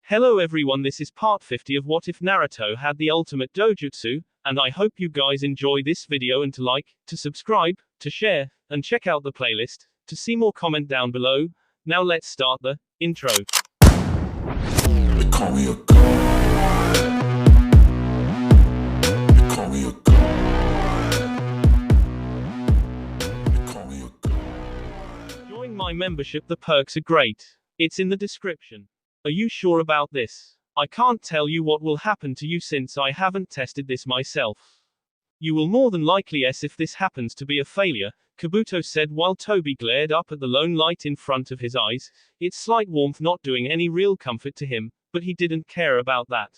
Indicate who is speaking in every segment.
Speaker 1: Hello everyone, this is part 50 of What If Naruto Had the Ultimate Dojutsu, and I hope you guys enjoy this video and to like, to subscribe, to share, and check out the playlist, to see more comment down below. Now let's start the intro.
Speaker 2: They call me a god. They call me a god. They call me a god.
Speaker 1: Join my membership, the perks are great. It's in the description. Are you sure about this? I can't tell you what will happen to you since I haven't tested this myself. You will more than likely yes if this happens to be a failure, Kabuto said while Toby glared up at the lone light in front of his eyes, its slight warmth not doing any real comfort to him, but he didn't care about that.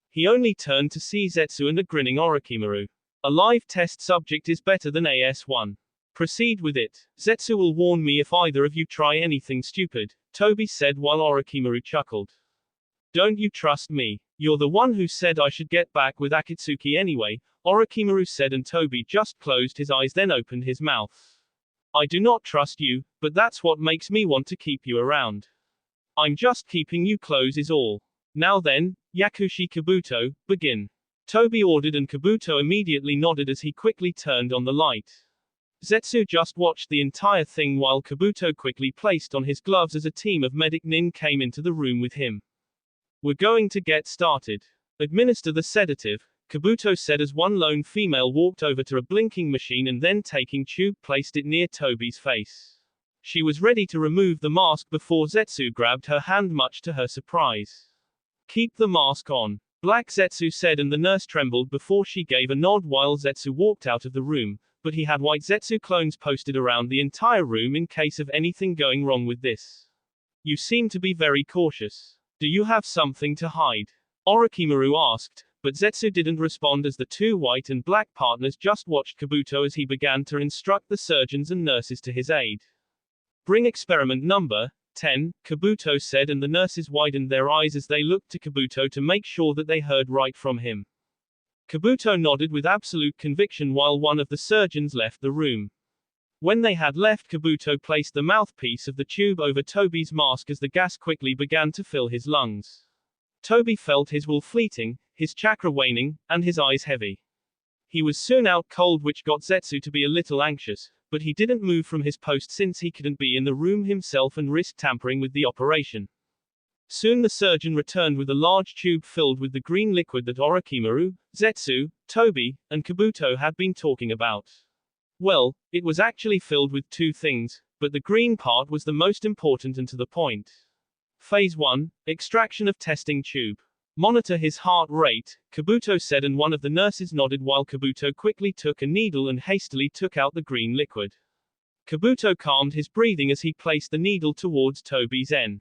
Speaker 1: He only turned to see Zetsu and a grinning Orochimaru. A live test subject is better than AS1. Proceed with it. Zetsu will warn me if either of you try anything stupid, Toby said while Orochimaru chuckled. Don't you trust me? You're the one who said I should get back with Akatsuki anyway, Orochimaru said, and Toby just closed his eyes then opened his mouth. I do not trust you, but that's what makes me want to keep you around. I'm just keeping you close is all. Now then, Yakushi Kabuto, begin. Toby ordered and Kabuto immediately nodded as he quickly turned on the light. Zetsu just watched the entire thing while Kabuto quickly placed on his gloves as a team of medic nin came into the room with him. We're going to get started. Administer the sedative, Kabuto said as one lone female walked over to a blinking machine and then taking tube placed it near Toby's face. She was ready to remove the mask before Zetsu grabbed her hand much to her surprise. Keep the mask on. Black Zetsu said and the nurse trembled before she gave a nod while Zetsu walked out of the room, but he had white Zetsu clones posted around the entire room in case of anything going wrong with this. You seem to be very cautious. Do you have something to hide? Orochimaru asked, but Zetsu didn't respond as the two white and black partners just watched Kabuto as he began to instruct the surgeons and nurses to his aid. Bring experiment number 10, Kabuto said, and the nurses widened their eyes as they looked to Kabuto to make sure that they heard right from him. Kabuto nodded with absolute conviction while one of the surgeons left the room. When they had left, Kabuto placed the mouthpiece of the tube over Toby's mask as the gas quickly began to fill his lungs. Toby felt his will fleeting, his chakra waning, and his eyes heavy. He was soon out cold, which got Zetsu to be a little anxious, but he didn't move from his post since he couldn't be in the room himself and risk tampering with the operation. Soon the surgeon returned with a large tube filled with the green liquid that Orochimaru, Zetsu, Toby, and Kabuto had been talking about. Well, it was actually filled with two things, but the green part was the most important and to the point. Phase 1, extraction of testing tube. Monitor his heart rate, Kabuto said, and one of the nurses nodded while Kabuto quickly took a needle and hastily took out the green liquid. Kabuto calmed his breathing as he placed the needle towards Toby's N.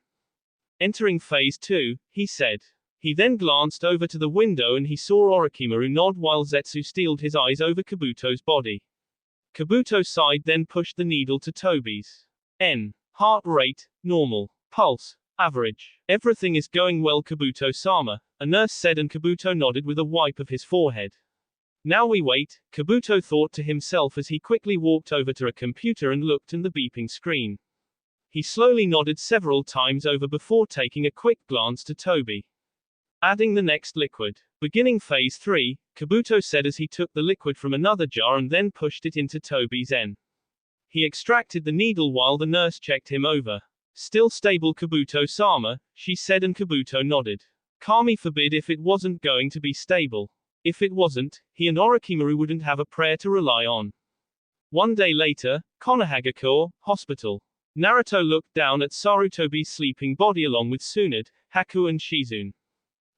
Speaker 1: Entering phase 2, he said. He then glanced over to the window and he saw Orochimaru nod while Zetsu steeled his eyes over Kabuto's body. Kabuto sighed then pushed the needle to Toby's N. Heart rate, normal. Pulse, average. Everything is going well, Kabuto-sama, a nurse said, and Kabuto nodded with a wipe of his forehead. Now we wait, Kabuto thought to himself as he quickly walked over to a computer and looked at the beeping screen. He slowly nodded several times over before taking a quick glance to Toby. Adding the next liquid. Beginning phase 3, Kabuto said as he took the liquid from another jar and then pushed it into Toby's N. He extracted the needle while the nurse checked him over. Still stable, Kabuto-sama, she said, and Kabuto nodded. Kami forbid if it wasn't going to be stable. If it wasn't, he and Orochimaru wouldn't have a prayer to rely on. One day later, Konohagakure Hospital. Naruto looked down at Sarutobi's sleeping body along with Tsunade, Haku and Shizune.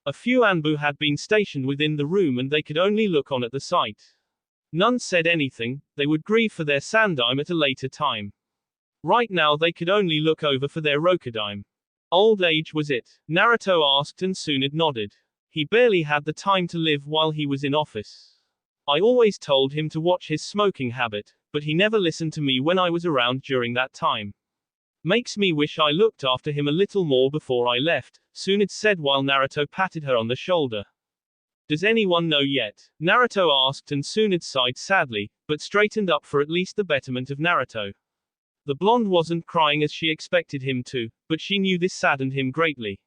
Speaker 1: A few Anbu had been stationed within the room and they could only look on at the sight. None said anything, they would grieve for their Sandaime at a later time. Right now they could only look over for their Rokudaime. Old age was it? Naruto asked and Tsunade nodded. He barely had the time to live while he was in office. I always told him to watch his smoking habit, but he never listened to me when I was around during that time. Makes me wish I looked after him a little more before I left, Tsunade said while Naruto patted her on the shoulder. Does anyone know yet? Naruto asked and Tsunade sighed sadly, but straightened up for at least the betterment of Naruto. The blonde wasn't crying as she expected him to, but she knew this saddened him greatly.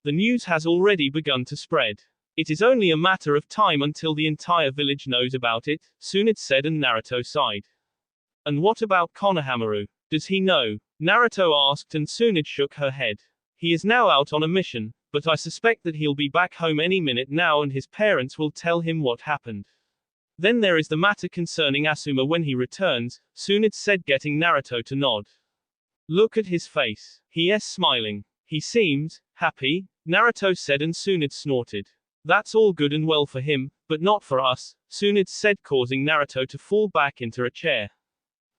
Speaker 1: The news has already begun to spread. It is only a matter of time until the entire village knows about it, Tsunade said, and Naruto sighed. And what about Konohamaru? Does he know? Naruto asked, and Tsunade shook her head. He is now out on a mission, but I suspect that he'll be back home any minute now and his parents will tell him what happened. Then there is the matter concerning Asuma when he returns, Tsunade said, getting Naruto to nod. Look at his face. He is smiling. He seems happy, Naruto said, and Tsunade snorted. That's all good and well for him, but not for us, Tsunade said, causing Naruto to fall back into a chair.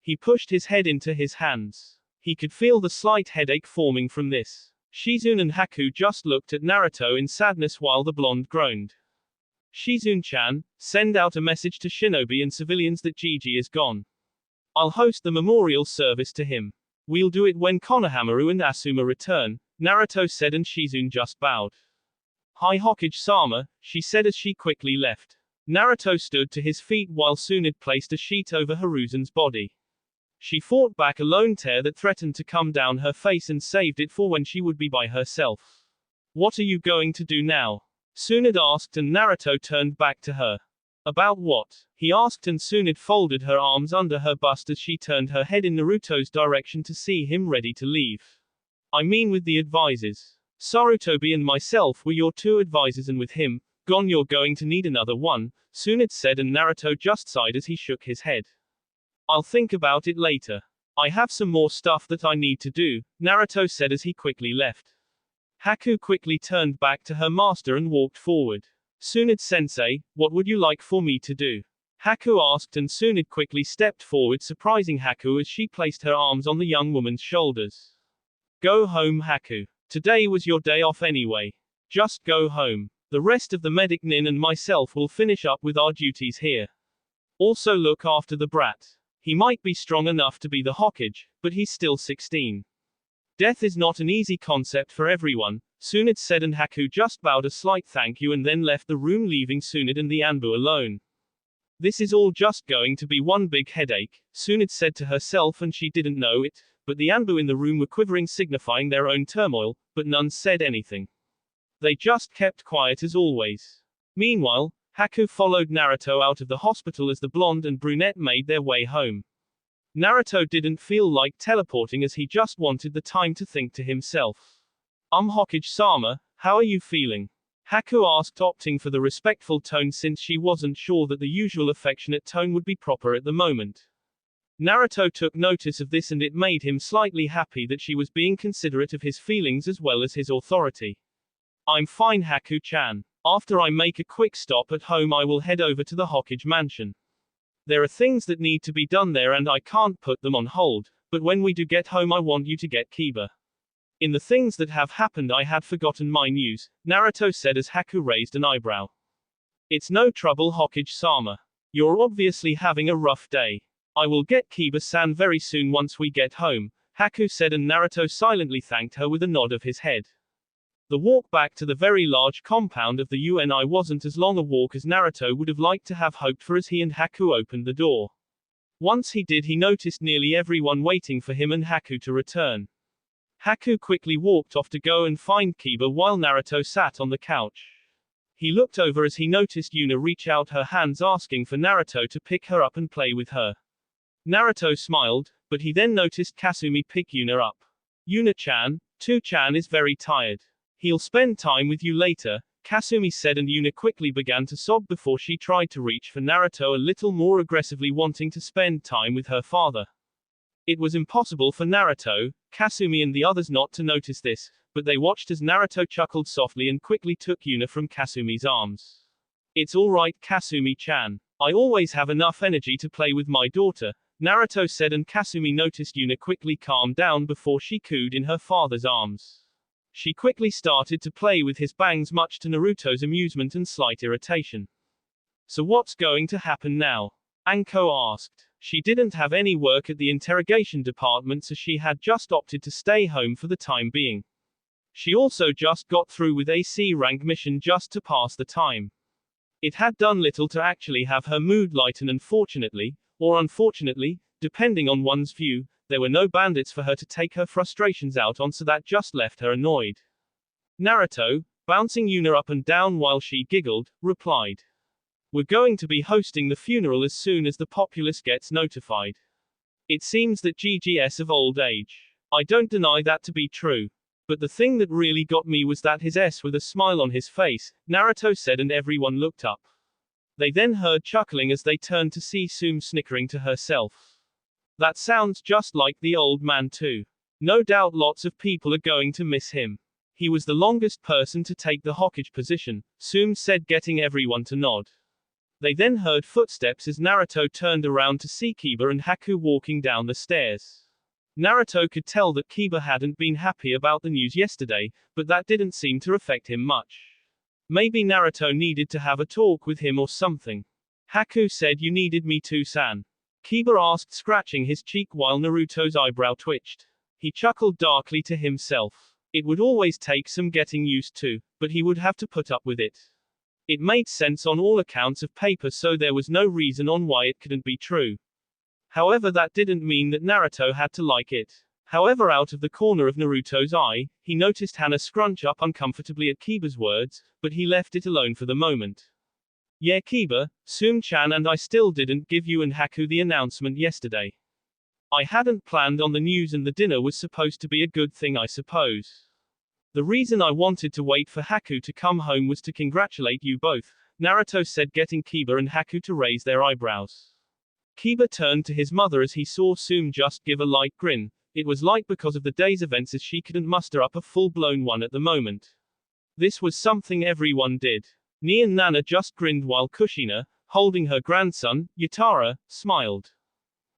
Speaker 1: He pushed his head into his hands. He could feel the slight headache forming from this. Shizune and Haku just looked at Naruto in sadness while the blonde groaned. Shizune-chan, send out a message to shinobi and civilians that Gigi is gone. I'll host the memorial service to him. We'll do it when Konohamaru and Asuma return, Naruto said, and Shizune just bowed. Hi Hokage-sama, she said as she quickly left. Naruto stood to his feet while Tsunade placed a sheet over Hiruzen's body. She fought back a lone tear that threatened to come down her face and saved it for when she would be by herself. What are you going to do now? Tsunade asked, and Naruto turned back to her. About what? He asked, and Tsunade folded her arms under her bust as she turned her head in Naruto's direction to see him ready to leave. I mean with the advisors. Sarutobi and myself were your 2 advisors, and with him gone you're going to need another one, Tsunade said, and Naruto just sighed as he shook his head. I'll think about it later. I have some more stuff that I need to do, Naruto said as he quickly left. Haku quickly turned back to her master and walked forward. Tsunade-sensei, what would you like for me to do? Haku asked, and Tsunade quickly stepped forward, surprising Haku as she placed her arms on the young woman's shoulders. Go home, Haku. Today was your day off anyway. Just go home. The rest of the medic Nin and myself will finish up with our duties here. Also look after the brat. He might be strong enough to be the Hokage, but he's still 16. Death is not an easy concept for everyone, Tsunade said, and Haku just bowed a slight thank you and then left the room, leaving Tsunade and the Anbu alone. This is all just going to be one big headache, Tsunade said to herself, and she didn't know it, but the Anbu in the room were quivering, signifying their own turmoil, but none said anything. They just kept quiet as always. Meanwhile, Haku followed Naruto out of the hospital as the blonde and brunette made their way home. Naruto didn't feel like teleporting as he just wanted the time to think to himself. Hokage-sama, how are you feeling? Haku asked, opting for the respectful tone since she wasn't sure that the usual affectionate tone would be proper at the moment. Naruto took notice of this and it made him slightly happy that she was being considerate of his feelings as well as his authority. I'm fine, Haku-chan. After I make a quick stop at home I will head over to the Hokage mansion. There are things that need to be done there and I can't put them on hold, but when we do get home I want you to get Kiba. In the things that have happened I had forgotten my news, Naruto said as Haku raised an eyebrow. It's no trouble, Hokage-sama. You're obviously having a rough day. I will get Kiba-san very soon once we get home, Haku said, and Naruto silently thanked her with a nod of his head. The walk back to the very large compound of the UNI wasn't as long a walk as Naruto would have liked to have hoped for as he and Haku opened the door. Once he did, he noticed nearly everyone waiting for him and Haku to return. Haku quickly walked off to go and find Kiba while Naruto sat on the couch. He looked over as he noticed Yuna reach out her hands asking for Naruto to pick her up and play with her. Naruto smiled, but he then noticed Kasumi pick Yuna up. Yuna-chan, 2-chan is very tired. He'll spend time with you later, Kasumi said, and Yuna quickly began to sob before she tried to reach for Naruto a little more aggressively, wanting to spend time with her father. It was impossible for Naruto, Kasumi and the others not to notice this, but they watched as Naruto chuckled softly and quickly took Yuna from Kasumi's arms. It's alright, Kasumi-chan. I always have enough energy to play with my daughter, Naruto said, and Kasumi noticed Yuna quickly calmed down before she cooed in her father's arms. She quickly started to play with his bangs, much to Naruto's amusement and slight irritation. So what's going to happen now? Anko asked. She didn't have any work at the interrogation department, so she had just opted to stay home for the time being. She also just got through with a C rank mission just to pass the time. It had done little to actually have her mood lighten, and fortunately, or unfortunately, depending on one's view, there were no bandits for her to take her frustrations out on, so that just left her annoyed. Naruto, bouncing Yuna up and down while she giggled, replied. We're going to be hosting the funeral as soon as the populace gets notified. It seems that GGS of old age. I don't deny that to be true. But the thing that really got me was that his S with a smile on his face, Naruto said, and everyone looked up. They then heard chuckling as they turned to see Sume snickering to herself. That sounds just like the old man too. No doubt lots of people are going to miss him. He was the longest person to take the Hokage position, Sume said, getting everyone to nod. They then heard footsteps as Naruto turned around to see Kiba and Haku walking down the stairs. Naruto could tell that Kiba hadn't been happy about the news yesterday, but that didn't seem to affect him much. Maybe Naruto needed to have a talk with him or something. Haku said, you needed me too, San. Kiba asked, scratching his cheek while Naruto's eyebrow twitched. He chuckled darkly to himself. It would always take some getting used to, but he would have to put up with it. It made sense on all accounts of paper, so there was no reason on why it couldn't be true. However, that didn't mean that Naruto had to like it. However, out of the corner of Naruto's eye, he noticed Hana scrunch up uncomfortably at Kiba's words, but he left it alone for the moment. Yeah, Kiba, Sume-chan and I still didn't give you and Haku the announcement yesterday. I hadn't planned on the news and the dinner was supposed to be a good thing, I suppose. The reason I wanted to wait for Haku to come home was to congratulate you both, Naruto said, getting Kiba and Haku to raise their eyebrows. Kiba turned to his mother as he saw Sume just give a light grin. It was light because of the day's events, as she couldn't muster up a full-blown one at the moment. This was something everyone did. Ni and Nana just grinned while Kushina, holding her grandson, Yutara, smiled.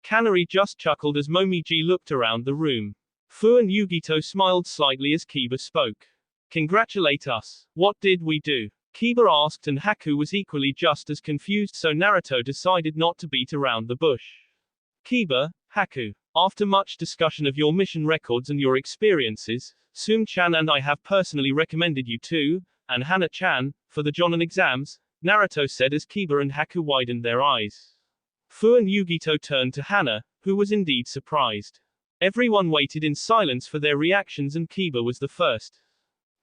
Speaker 1: Kanari just chuckled as Momiji looked around the room. Fu and Yugito smiled slightly as Kiba spoke. Congratulate us. What did we do? Kiba asked, and Haku was equally just as confused, so Naruto decided not to beat around the bush. Kiba, Haku, after much discussion of your mission records and your experiences, Sume-chan and I have personally recommended you to, and Hana-chan, for the Jonin exams, Naruto said as Kiba and Haku widened their eyes. Fu and Yugito turned to Hana, who was indeed surprised. Everyone waited in silence for their reactions, and Kiba was the first.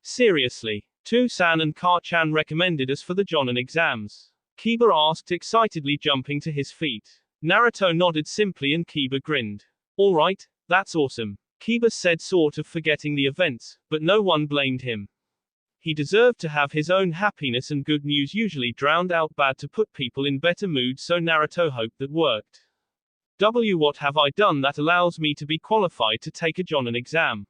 Speaker 1: Seriously? Tu-san and Ka-chan recommended us for the Jonin exams? Kiba asked excitedly, jumping to his feet. Naruto nodded simply and Kiba grinned. Alright, that's awesome. Kiba said, sort of forgetting the events, but no one blamed him. He deserved to have his own happiness, and good news usually drowned out bad to put people in better mood, so Naruto hoped that worked. What have I done that allows me to be qualified to take a Jonin exam?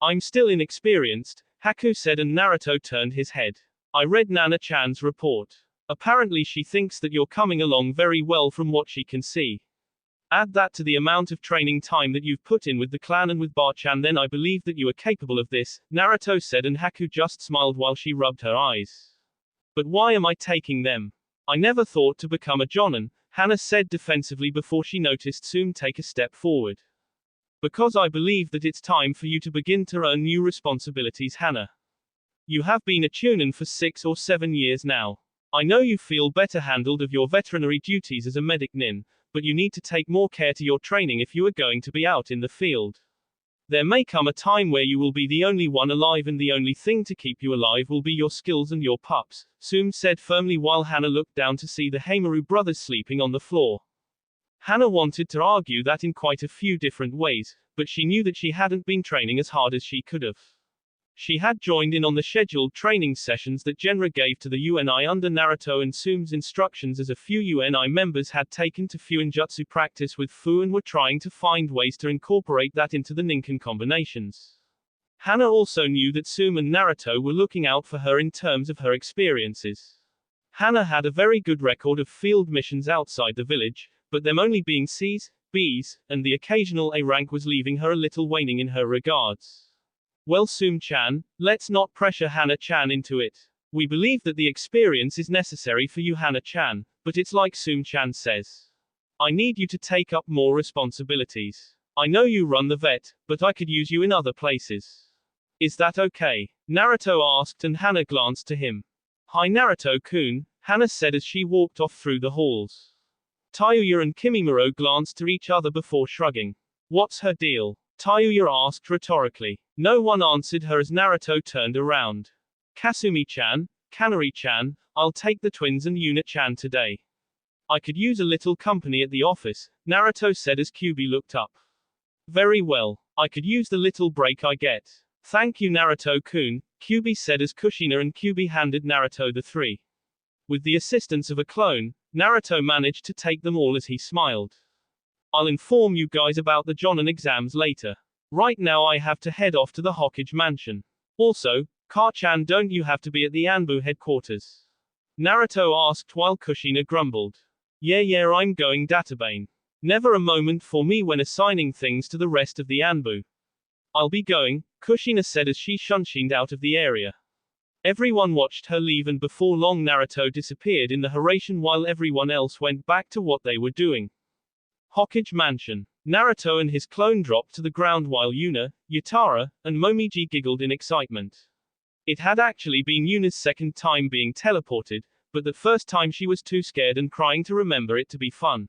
Speaker 1: I'm still inexperienced, Haku said, and Naruto turned his head. I read Nana-chan's report. Apparently she thinks that you're coming along very well from what she can see. Add that to the amount of training time that you've put in with the clan and with Bar-chan, then I believe that you are capable of this, Naruto said, and Haku just smiled while she rubbed her eyes. But why am I taking them? I never thought to become a Jonin, Hana said defensively before she noticed Sume take a step forward. Because I believe that it's time for you to begin to earn new responsibilities, Hana. You have been a Chunin for 6 or 7 years now. I know you feel better handled of your veterinary duties as a medic nin, but you need to take more care to your training if you are going to be out in the field. There may come a time where you will be the only one alive, and the only thing to keep you alive will be your skills and your pups, Sume said firmly while Hana looked down to see the Heimaru brothers sleeping on the floor. Hana wanted to argue that in quite a few different ways, but she knew that she hadn't been training as hard as she could have. She had joined in on the scheduled training sessions that Genra gave to the UNI under Naruto and Sume's instructions, as a few UNI members had taken to Fuinjutsu practice with Fu and were trying to find ways to incorporate that into the Ninken combinations. Hana also knew that Sume and Naruto were looking out for her in terms of her experiences. Hana had a very good record of field missions outside the village, but them only being C's, B's, and the occasional A rank was leaving her a little waning in her regards. Well, Sume-chan, let's not pressure Hana-chan into it. We believe that the experience is necessary for you, Hana-chan, but it's like Sume-chan says. I need you to take up more responsibilities. I know you run the vet, but I could use you in other places. Is that okay? Naruto asked, and Hana glanced to him. Hi Naruto-kun, Hana said as she walked off through the halls. Tayuya and Kimimaro glanced to each other before shrugging. What's her deal? Tayuya asked rhetorically. No one answered her as Naruto turned around. Kasumi-chan, Kanari-chan, I'll take the twins and Yuna-chan today. I could use a little company at the office, Naruto said as Kyubi looked up. Very well. I could use the little break I get. Thank you Naruto-kun, Kyubi said as Kushina and Kyubi handed Naruto the three. With the assistance of a clone, Naruto managed to take them all as he smiled. I'll inform you guys about the Jonin exams later. Right now I have to head off to the Hokage mansion. Also, Ka-chan, don't you have to be at the Anbu headquarters? Naruto asked while Kushina grumbled. Yeah, I'm going Databane. Never a moment for me when assigning things to the rest of the Anbu. I'll be going, Kushina said as she shunshined out of the area. Everyone watched her leave and before long Naruto disappeared in the Haraishin while everyone else went back to what they were doing. Hokage Mansion. Naruto and his clone dropped to the ground while Yuna, Yutara, and Momiji giggled in excitement. It had actually been Yuna's second time being teleported, but the first time she was too scared and crying to remember it to be fun.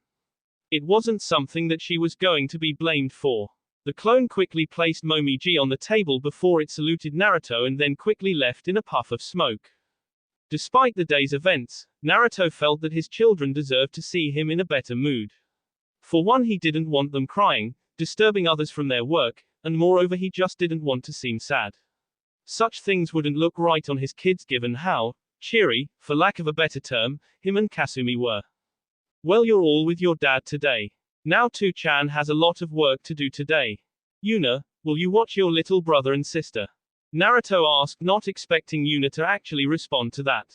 Speaker 1: It wasn't something that she was going to be blamed for. The clone quickly placed Momiji on the table before it saluted Naruto and then quickly left in a puff of smoke. Despite the day's events, Naruto felt that his children deserved to see him in a better mood. For one, he didn't want them crying, disturbing others from their work, and moreover he just didn't want to seem sad. Such things wouldn't look right on his kids given how cheery, for lack of a better term, him and Kasumi were. Well, you're all with your dad today. Now 2-chan has a lot of work to do today. Yuna, will you watch your little brother and sister? Naruto asked, not expecting Yuna to actually respond to that.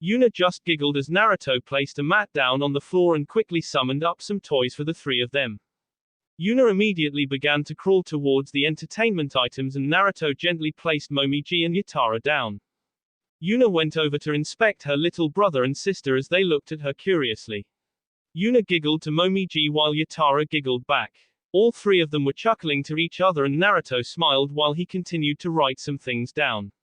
Speaker 1: Yuna just giggled as Naruto placed a mat down on the floor and quickly summoned up some toys for the three of them. Yuna immediately began to crawl towards the entertainment items and Naruto gently placed Momiji and Yutara down. Yuna went over to inspect her little brother and sister as they looked at her curiously. Yuna giggled to Momiji while Yutara giggled back. All three of them were chuckling to each other and Naruto smiled while he continued to write some things down.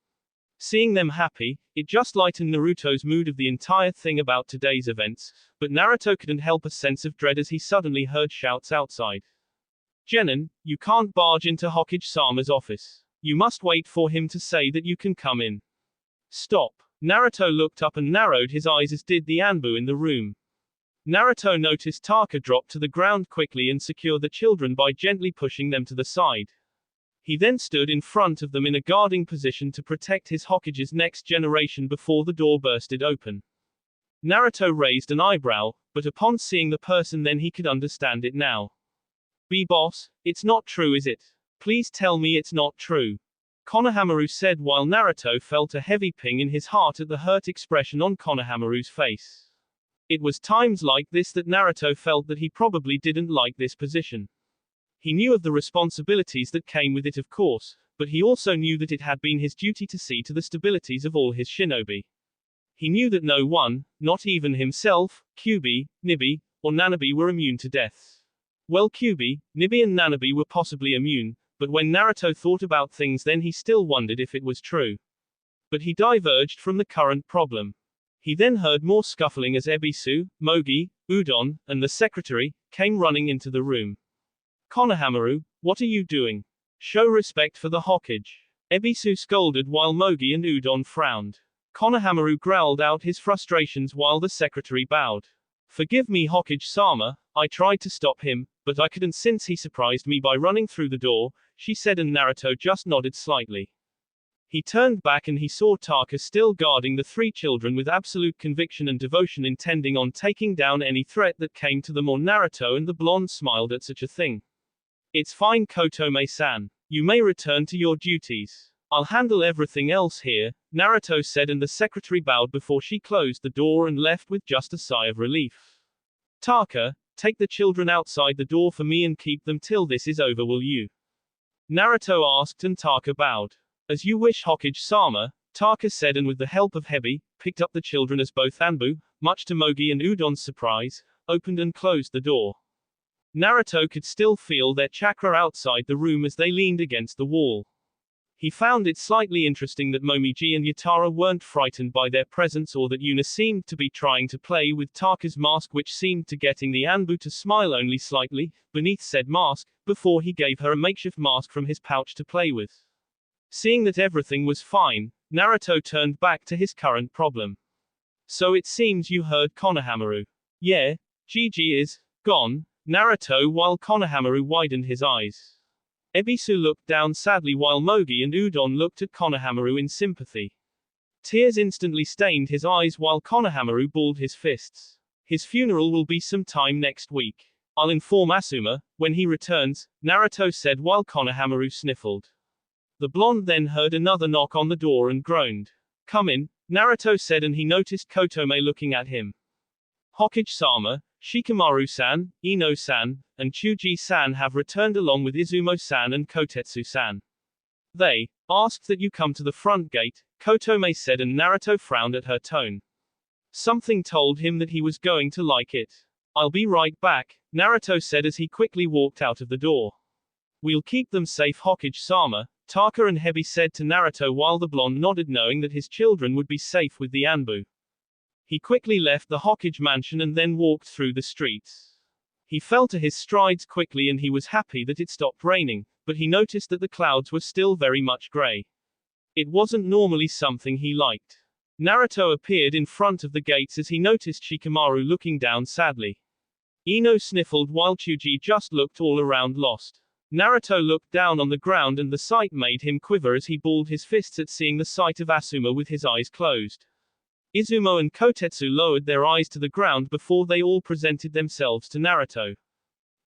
Speaker 1: Seeing them happy, it just lightened Naruto's mood of the entire thing about today's events, but Naruto couldn't help a sense of dread as he suddenly heard shouts outside. Genin, you can't barge into Hokage-sama's office. You must wait for him to say that you can come in. Stop. Naruto looked up and narrowed his eyes as did the Anbu in the room. Naruto noticed Taka drop to the ground quickly and secure the children by gently pushing them to the side. He then stood in front of them in a guarding position to protect his Hokage's next generation before the door bursted open. Naruto raised an eyebrow, but upon seeing the person then he could understand it now. B-boss, it's not true, is it? Please tell me it's not true. Konohamaru said while Naruto felt a heavy ping in his heart at the hurt expression on Konohamaru's face. It was times like this that Naruto felt that he probably didn't like this position. He knew of the responsibilities that came with it, of course, but he also knew that it had been his duty to see to the stabilities of all his shinobi. He knew that no one, not even himself, Kyubi, Nibi, or Nanabi were immune to death. Well, Kyubi, Nibi and Nanabi were possibly immune, but when Naruto thought about things then he still wondered if it was true. But he diverged from the current problem. He then heard more scuffling as Ebisu, Mogi, Udon, and the secretary, came running into the room. Konohamaru, what are you doing? Show respect for the Hokage. Ebisu scolded while Mogi and Udon frowned. Konohamaru growled out his frustrations while the secretary bowed. Forgive me Hokage-sama, I tried to stop him, but I couldn't since he surprised me by running through the door, she said and Naruto just nodded slightly. He turned back and he saw Taka still guarding the three children with absolute conviction and devotion intending on taking down any threat that came to them or Naruto and the blonde smiled at such a thing. It's fine Kotome-san. You may return to your duties. I'll handle everything else here, Naruto said and the secretary bowed before she closed the door and left with just a sigh of relief. Taka, take the children outside the door for me and keep them till this is over, will you? Naruto asked and Taka bowed. As you wish Hokage-sama, Taka said and with the help of Hebi, picked up the children as both Anbu, much to Mogi and Udon's surprise, opened and closed the door. Naruto could still feel their chakra outside the room as they leaned against the wall. He found it slightly interesting that Momiji and Yutara weren't frightened by their presence or that Yuna seemed to be trying to play with Taka's mask which seemed to getting the Anbu to smile only slightly, beneath said mask, before he gave her a makeshift mask from his pouch to play with. Seeing that everything was fine, Naruto turned back to his current problem. So it seems you heard Konohamaru. Yeah, Gigi is gone, Naruto, while Konohamaru widened his eyes. Ebisu looked down sadly while Mogi and Udon looked at Konohamaru in sympathy. Tears instantly stained his eyes while Konohamaru balled his fists. His funeral will be sometime next week. I'll inform Asuma when he returns, Naruto said while Konohamaru sniffled. The blonde then heard another knock on the door and groaned. Come in, Naruto said, and he noticed Kotome looking at him. Hokage-sama, Shikamaru-san, Ino-san, and Chuji-san have returned along with Izumo-san and Kotetsu-san. They asked that you come to the front gate, Kotome said, and Naruto frowned at her tone. Something told him that he was going to like it. I'll be right back, Naruto said as he quickly walked out of the door. We'll keep them safe, Hokage-sama, Taka and Hebi said to Naruto while the blonde nodded, knowing that his children would be safe with the Anbu. He quickly left the Hokage mansion and then walked through the streets. He fell to his strides quickly and he was happy that it stopped raining, but he noticed that the clouds were still very much gray. It wasn't normally something he liked. Naruto appeared in front of the gates as he noticed Shikamaru looking down sadly. Ino sniffled while Chuji just looked all around lost. Naruto looked down on the ground and the sight made him quiver as he balled his fists at seeing the sight of Asuma with his eyes closed. Izumo and Kotetsu lowered their eyes to the ground before they all presented themselves to Naruto.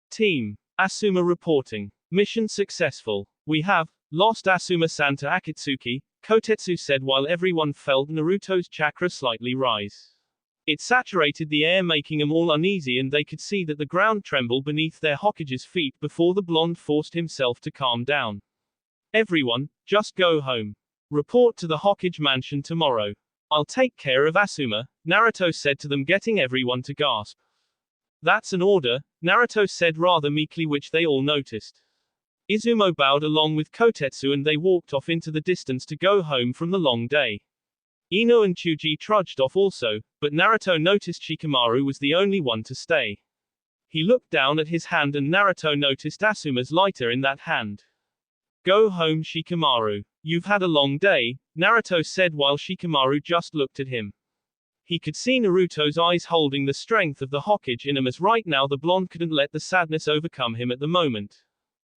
Speaker 1: Team Asuma reporting. Mission successful. We have lost Asuma-san to Akatsuki, Kotetsu said while everyone felt Naruto's chakra slightly rise. It saturated the air, making them all uneasy, and they could see that the ground trembled beneath their Hokage's feet before the blonde forced himself to calm down. Everyone, just go home. Report to the Hokage mansion tomorrow. I'll take care of Asuma, Naruto said to them, getting everyone to gasp. That's an order, Naruto said rather meekly, which they all noticed. Izumo bowed along with Kotetsu and they walked off into the distance to go home from the long day. Ino and Chuji trudged off also, but Naruto noticed Shikamaru was the only one to stay. He looked down at his hand and Naruto noticed Asuma's lighter in that hand. Go home, Shikamaru. You've had a long day, Naruto said while Shikamaru just looked at him. He could see Naruto's eyes holding the strength of the Hokage in him, as right now the blonde couldn't let the sadness overcome him at the moment.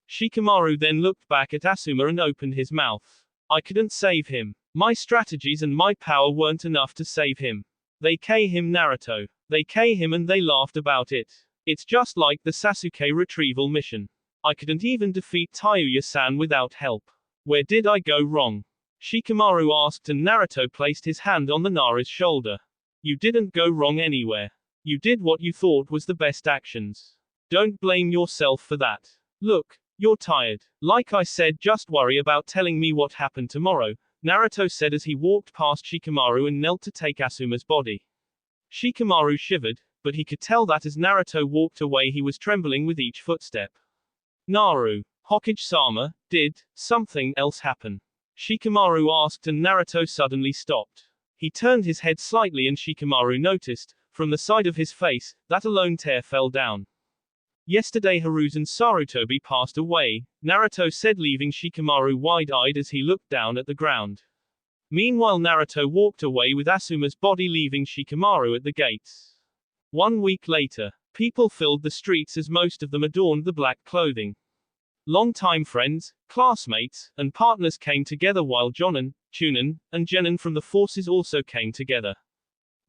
Speaker 1: Shikamaru then looked back at Asuma and opened his mouth. I couldn't save him. My strategies and my power weren't enough to save him. They K him, Naruto. They K him and they laughed about it. It's just like the Sasuke retrieval mission. I couldn't even defeat Tayuya-san without help. Where did I go wrong? Shikamaru asked and Naruto placed his hand on the Nara's shoulder. You didn't go wrong anywhere. You did what you thought was the best actions. Don't blame yourself for that. Look, you're tired. Like I said, just worry about telling me what happened tomorrow, Naruto said as he walked past Shikamaru and knelt to take Asuma's body. Shikamaru shivered, but he could tell that as Naruto walked away he was trembling with each footstep. Naru, Hokage-sama, did something else happen? Shikamaru asked and Naruto suddenly stopped. He turned his head slightly and Shikamaru noticed, from the side of his face, that a lone tear fell down. Yesterday Hiruzen Sarutobi passed away, Naruto said, leaving Shikamaru wide-eyed as he looked down at the ground. Meanwhile Naruto walked away with Asuma's body, leaving Shikamaru at the gates. 1 week later, people filled the streets as most of them adorned the black clothing. Longtime friends, classmates, and partners came together while Jonan, Chunin, and Genin from the forces also came together.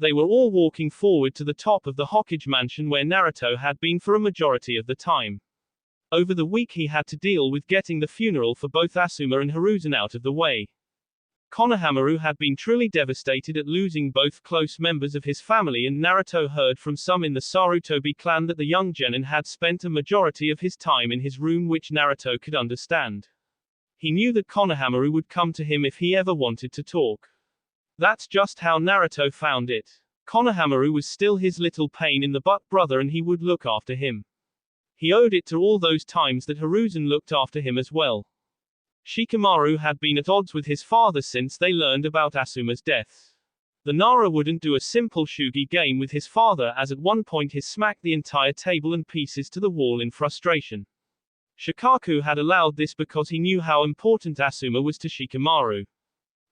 Speaker 1: They were all walking forward to the top of the Hokage mansion where Naruto had been for a majority of the time. Over the week he had to deal with getting the funeral for both Asuma and Hiruzen out of the way. Konohamaru had been truly devastated at losing both close members of his family, and Naruto heard from some in the Sarutobi clan that the young Genin had spent a majority of his time in his room, which Naruto could understand. He knew that Konohamaru would come to him if he ever wanted to talk. That's just how Naruto found it. Konohamaru was still his little pain in the butt brother and he would look after him. He owed it to all those times that Hiruzen looked after him as well. Shikamaru had been at odds with his father since they learned about Asuma's death. The Nara wouldn't do a simple shugi game with his father, as at one point he smacked the entire table and pieces to the wall in frustration. Shikaku had allowed this because he knew how important Asuma was to Shikamaru.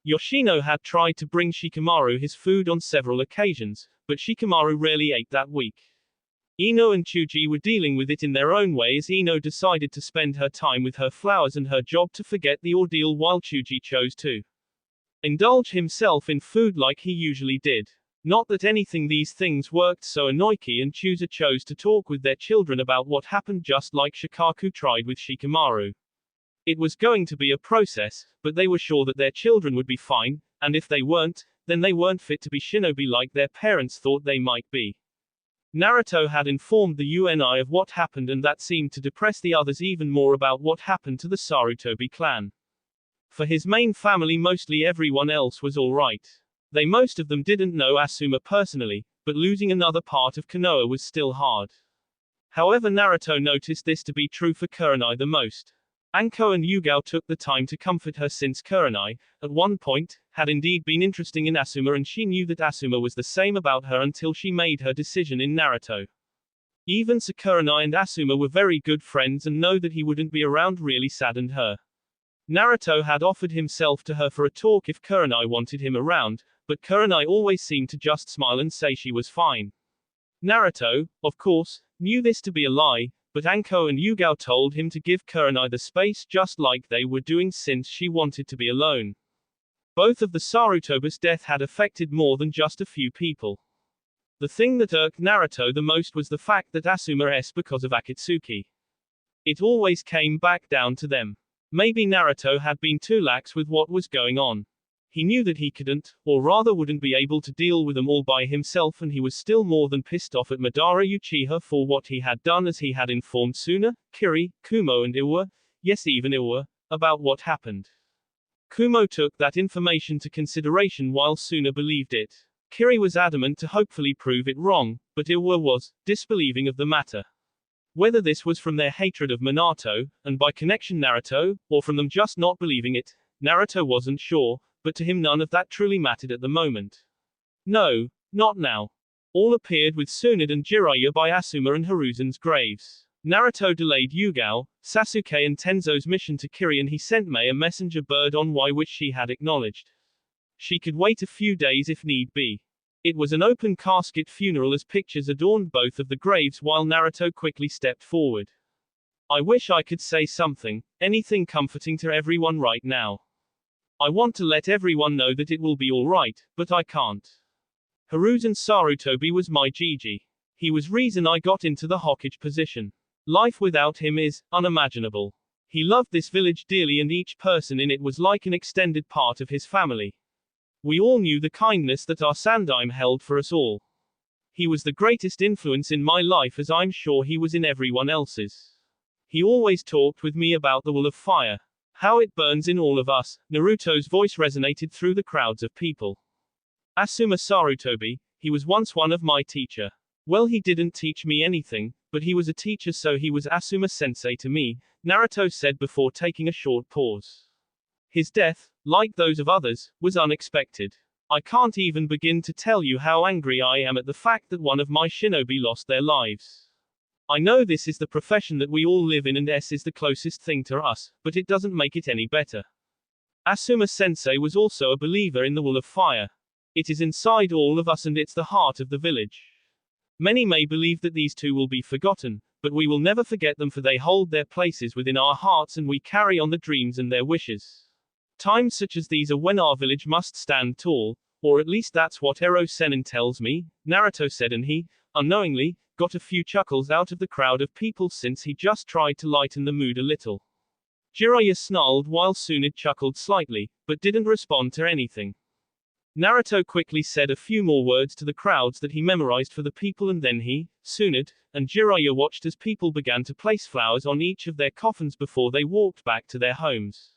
Speaker 1: Yoshino had tried to bring Shikamaru his food on several occasions, but Shikamaru rarely ate that week. Ino and Chuji were dealing with it in their own way as Ino decided to spend her time with her flowers and her job to forget the ordeal while Chuji chose to indulge himself in food like he usually did. Not that anything these things worked, so Inoiki and Chusa chose to talk with their children about what happened just like Shikaku tried with Shikamaru. It was going to be a process, but they were sure that their children would be fine, and if they weren't, then they weren't fit to be shinobi like their parents thought they might be. Naruto had informed the UNI of what happened and that seemed to depress the others even more about what happened to the Sarutobi clan. For his main family mostly everyone else was alright. They most of them didn't know Asuma personally, but losing another part of Konoha was still hard. However, Naruto noticed this to be true for Kurenai the most. Anko and Yugao took the time to comfort her since Kurenai, at one point, had indeed been interested in Asuma and she knew that Asuma was the same about her until she made her decision in Naruto. Even so, Kurenai and Asuma were very good friends and know that he wouldn't be around really saddened her. Naruto had offered himself to her for a talk if Kurenai wanted him around, but Kurenai always seemed to just smile and say she was fine. Naruto, of course, knew this to be a lie, but Anko and Yugao told him to give Kurenai the space just like they were doing since she wanted to be alone. Both of the Sarutobi's death had affected more than just a few people. The thing that irked Naruto the most was the fact that Asuma's because of Akatsuki. It always came back down to them. Maybe Naruto had been too lax with what was going on. He knew that he couldn't, or rather wouldn't be able to deal with them all by himself, and he was still more than pissed off at Madara Uchiha for what he had done, as he had informed Suna, Kiri, Kumo and Iwa, yes even Iwa, about what happened. Kumo took that information to consideration while Suna believed it. Kiri was adamant to hopefully prove it wrong, but Iwa was disbelieving of the matter. Whether this was from their hatred of Minato, and by connection Naruto, or from them just not believing it, Naruto wasn't sure, but to him none of that truly mattered at the moment. No, not now. All appeared with Tsunade and Jiraiya by Asuma and Hiruzen's graves. Naruto delayed Yugao, Sasuke and Tenzo's mission to Kiri, and he sent Mei a messenger bird on why, which she had acknowledged. She could wait a few days if need be. It was an open casket funeral as pictures adorned both of the graves while Naruto quickly stepped forward. I wish I could say something, anything comforting to everyone right now. I want to let everyone know that it will be alright, but I can't. Hiruzen Sarutobi was my Gigi. He was reason I got into the Hokage position. Life without him is unimaginable. He loved this village dearly and each person in it was like an extended part of his family. We all knew the kindness that our Sandaime held for us all. He was the greatest influence in my life, as I'm sure he was in everyone else's. He always talked with me about the wall of fire. How it burns in all of us. Naruto's voice resonated through the crowds of people. Asuma Sarutobi, he was once one of my teacher. Well, he didn't teach me anything, but he was a teacher, so he was Asuma Sensei to me, Naruto said before taking a short pause. His death, like those of others, was unexpected. I can't even begin to tell you how angry I am at the fact that one of my shinobi lost their lives. I know this is the profession that we all live in and S is the closest thing to us, but it doesn't make it any better. Asuma Sensei was also a believer in the wall of fire. It is inside all of us and it's the heart of the village. Many may believe that these two will be forgotten, but we will never forget them, for they hold their places within our hearts and we carry on the dreams and their wishes. Times such as these are when our village must stand tall, or at least that's what Ero Sennin tells me, Naruto said, and he, unknowingly, got a few chuckles out of the crowd of people since he just tried to lighten the mood a little. Jiraiya snarled while Tsunade chuckled slightly, but didn't respond to anything. Naruto quickly said a few more words to the crowds that he memorized for the people, and then he, Tsunade, and Jiraiya watched as people began to place flowers on each of their coffins before they walked back to their homes.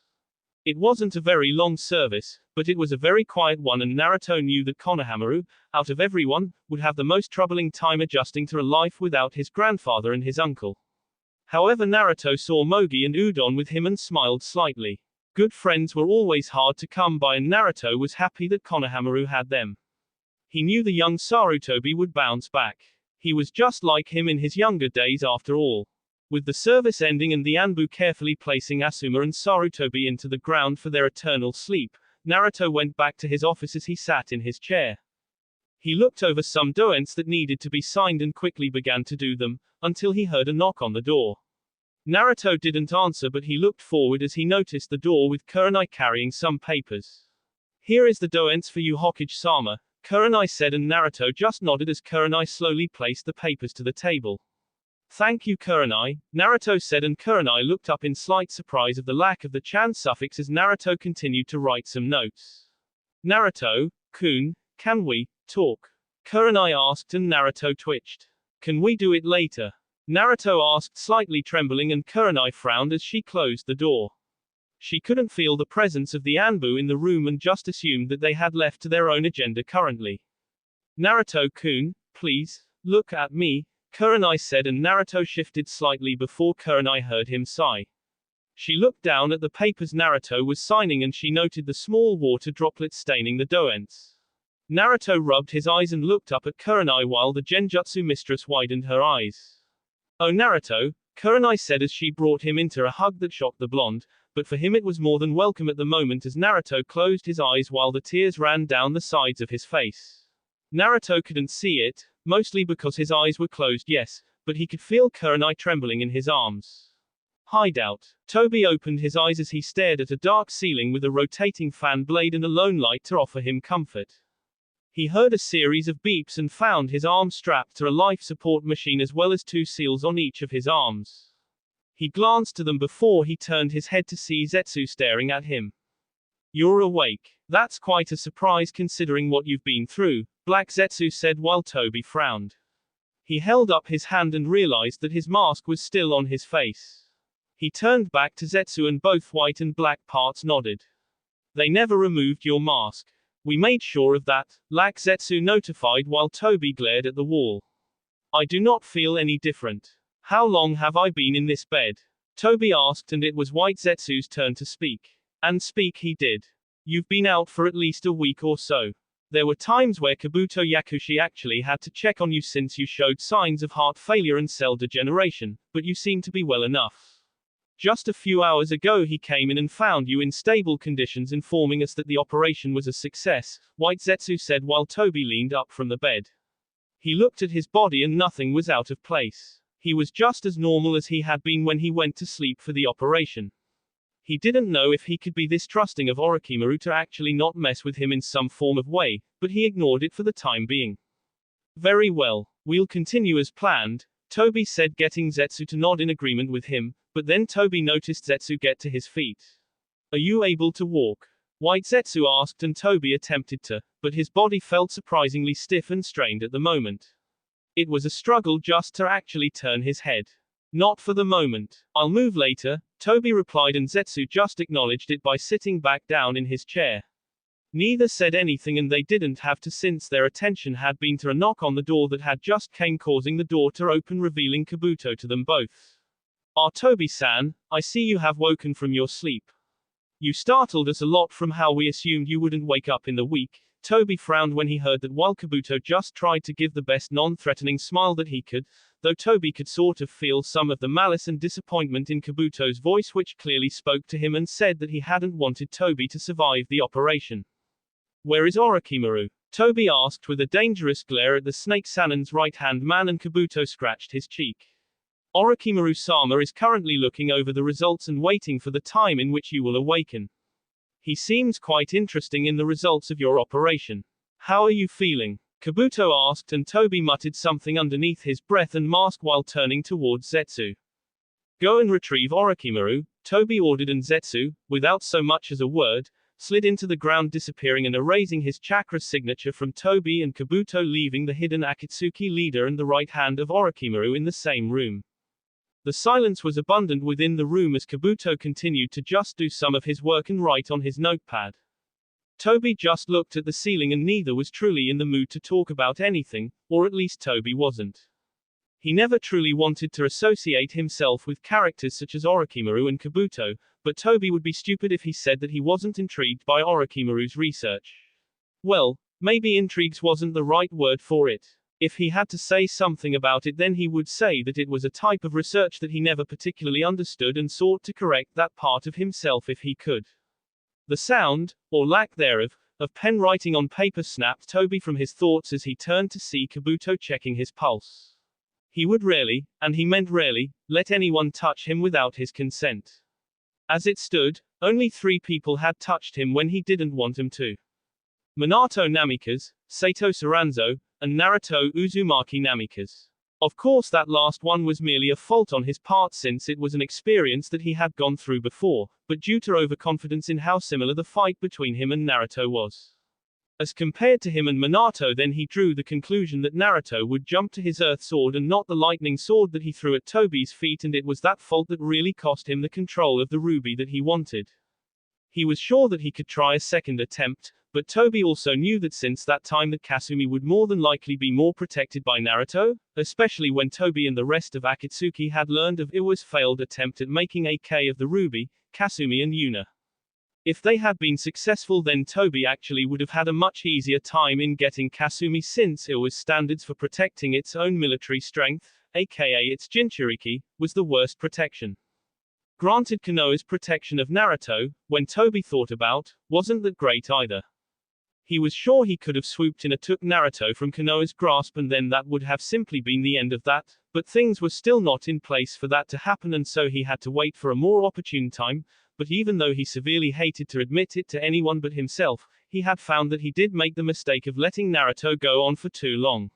Speaker 1: It wasn't a very long service, but it was a very quiet one, and Naruto knew that Konohamaru, out of everyone, would have the most troubling time adjusting to a life without his grandfather and his uncle. However, Naruto saw Mogi and Udon with him and smiled slightly. Good friends were always hard to come by, and Naruto was happy that Konohamaru had them. He knew the young Sarutobi would bounce back. He was just like him in his younger days after all. With the service ending and the Anbu carefully placing Asuma and Sarutobi into the ground for their eternal sleep, Naruto went back to his office as he sat in his chair. He looked over some doents that needed to be signed and quickly began to do them, until he heard a knock on the door. Naruto didn't answer, but he looked forward as he noticed the door with Kurenai carrying some papers. "Here is the doents for you, Hokage-sama," Kurenai said, and Naruto just nodded as Kurenai slowly placed the papers to the table. "Thank you, Kurenai," Naruto said, and Kurenai looked up in slight surprise of the lack of the chan suffix as Naruto continued to write some notes. "Naruto-kun, can we talk?" Kurenai asked, and Naruto twitched. "Can we do it later?" Naruto asked, slightly trembling, and Kurenai frowned as she closed the door. She couldn't feel the presence of the Anbu in the room and just assumed that they had left to their own agenda currently. "Naruto-kun, please, look at me," Kurenai said, and Naruto shifted slightly before Kurenai heard him sigh. She looked down at the papers Naruto was signing and she noted the small water droplets staining the doents. Naruto rubbed his eyes and looked up at Kurenai while the Genjutsu mistress widened her eyes. "Oh, Naruto," Kurenai said as she brought him into a hug that shocked the blonde, but for him it was more than welcome at the moment as Naruto closed his eyes while the tears ran down the sides of his face. Naruto couldn't see it, mostly because his eyes were closed, yes, but he could feel Kurenai trembling in his arms. Hideout. Toby opened his eyes as he stared at a dark ceiling with a rotating fan blade and a lone light to offer him comfort. He heard a series of beeps and found his arm strapped to a life support machine as well as 2 seals on each of his arms. He glanced to them before he turned his head to see Zetsu staring at him. "You're awake. That's quite a surprise considering what you've been through," Black Zetsu said while Toby frowned. He held up his hand and realized that his mask was still on his face. He turned back to Zetsu and both white and black parts nodded. "They never removed your mask. We made sure of that," Black Zetsu notified while Toby glared at the wall. "I do not feel any different. How long have I been in this bed?" Toby asked, and it was White Zetsu's turn to speak. And speak he did. "You've been out for at least a week or so. There were times where Kabuto Yakushi actually had to check on you since you showed signs of heart failure and cell degeneration, but you seem to be well enough. Just a few hours ago he came in and found you in stable conditions, informing us that the operation was a success," White Zetsu said while Toby leaned up from the bed. He looked at his body and nothing was out of place. He was just as normal as he had been when he went to sleep for the operation. He didn't know if he could be this trusting of Orochimaru to actually not mess with him in some form of way, but he ignored it for the time being. "Very well. We'll continue as planned," Toby said, getting Zetsu to nod in agreement with him, but then Toby noticed Zetsu get to his feet. "Are you able to walk?" White Zetsu asked, and Toby attempted to, but his body felt surprisingly stiff and strained at the moment. It was a struggle just to actually turn his head. "Not for the moment. I'll move later," Toby replied, and Zetsu just acknowledged it by sitting back down in his chair. Neither said anything, and they didn't have to since their attention had been to a knock on the door that had just came, causing the door to open, revealing Kabuto to them both. "Ah, Toby-san, I see you have woken from your sleep. You startled us a lot from how we assumed you wouldn't wake up in the week." Toby frowned when he heard that while Kabuto just tried to give the best non-threatening smile that he could, though Toby could sort of feel some of the malice and disappointment in Kabuto's voice, which clearly spoke to him and said that he hadn't wanted Toby to survive the operation. "Where is Orochimaru?" Toby asked with a dangerous glare at the Snake Sanon's right-hand man, and Kabuto scratched his cheek. "Orochimaru-sama is currently looking over the results and waiting for the time in which you will awaken. He seems quite interesting in the results of your operation. How are you feeling?" Kabuto asked, and Toby muttered something underneath his breath and mask while turning towards Zetsu. "Go and retrieve Orochimaru," Toby ordered, and Zetsu, without so much as a word, slid into the ground, disappearing and erasing his chakra signature from Toby and Kabuto, leaving the hidden Akatsuki leader and the right hand of Orochimaru in the same room. The silence was abundant within the room as Kabuto continued to just do some of his work and write on his notepad. Toby just looked at the ceiling, and neither was truly in the mood to talk about anything, or at least Toby wasn't. He never truly wanted to associate himself with characters such as Orochimaru and Kabuto, but Toby would be stupid if he said that he wasn't intrigued by Orochimaru's research. Well, maybe intrigues wasn't the right word for it. If he had to say something about it, then he would say that it was a type of research that he never particularly understood and sought to correct that part of himself if he could. The sound, or lack thereof, of pen writing on paper snapped Toby from his thoughts as he turned to see Kabuto checking his pulse. He would rarely, and he meant rarely, let anyone touch him without his consent. As it stood, only 3 people had touched him when he didn't want them to. Minato Namikaze, Sato Saranzo, and Naruto Uzumaki Namikaze. Of course that last one was merely a fault on his part since it was an experience that he had gone through before, but due to overconfidence in how similar the fight between him and Naruto was. As compared to him and Minato, then he drew the conclusion that Naruto would jump to his earth sword and not the lightning sword that he threw at Toby's feet, and it was that fault that really cost him the control of the ruby that he wanted. He was sure that he could try a second attempt, but Toby also knew that since that time that Kasumi would more than likely be more protected by Naruto, especially when Toby and the rest of Akatsuki had learned of Iwa's failed attempt at making a K of the ruby, Kasumi and Yuna. If they had been successful, then Toby actually would have had a much easier time in getting Kasumi, since Iwa's standards for protecting its own military strength, aka its Jinchuriki, was the worst protection. Granted, Konoha's protection of Naruto, when Toby thought about, wasn't that great either. He was sure he could have swooped in and took Naruto from Konoha's grasp, and then that would have simply been the end of that, but things were still not in place for that to happen, and so he had to wait for a more opportune time. But even though he severely hated to admit it to anyone but himself, he had found that he did make the mistake of letting Naruto go on for too long.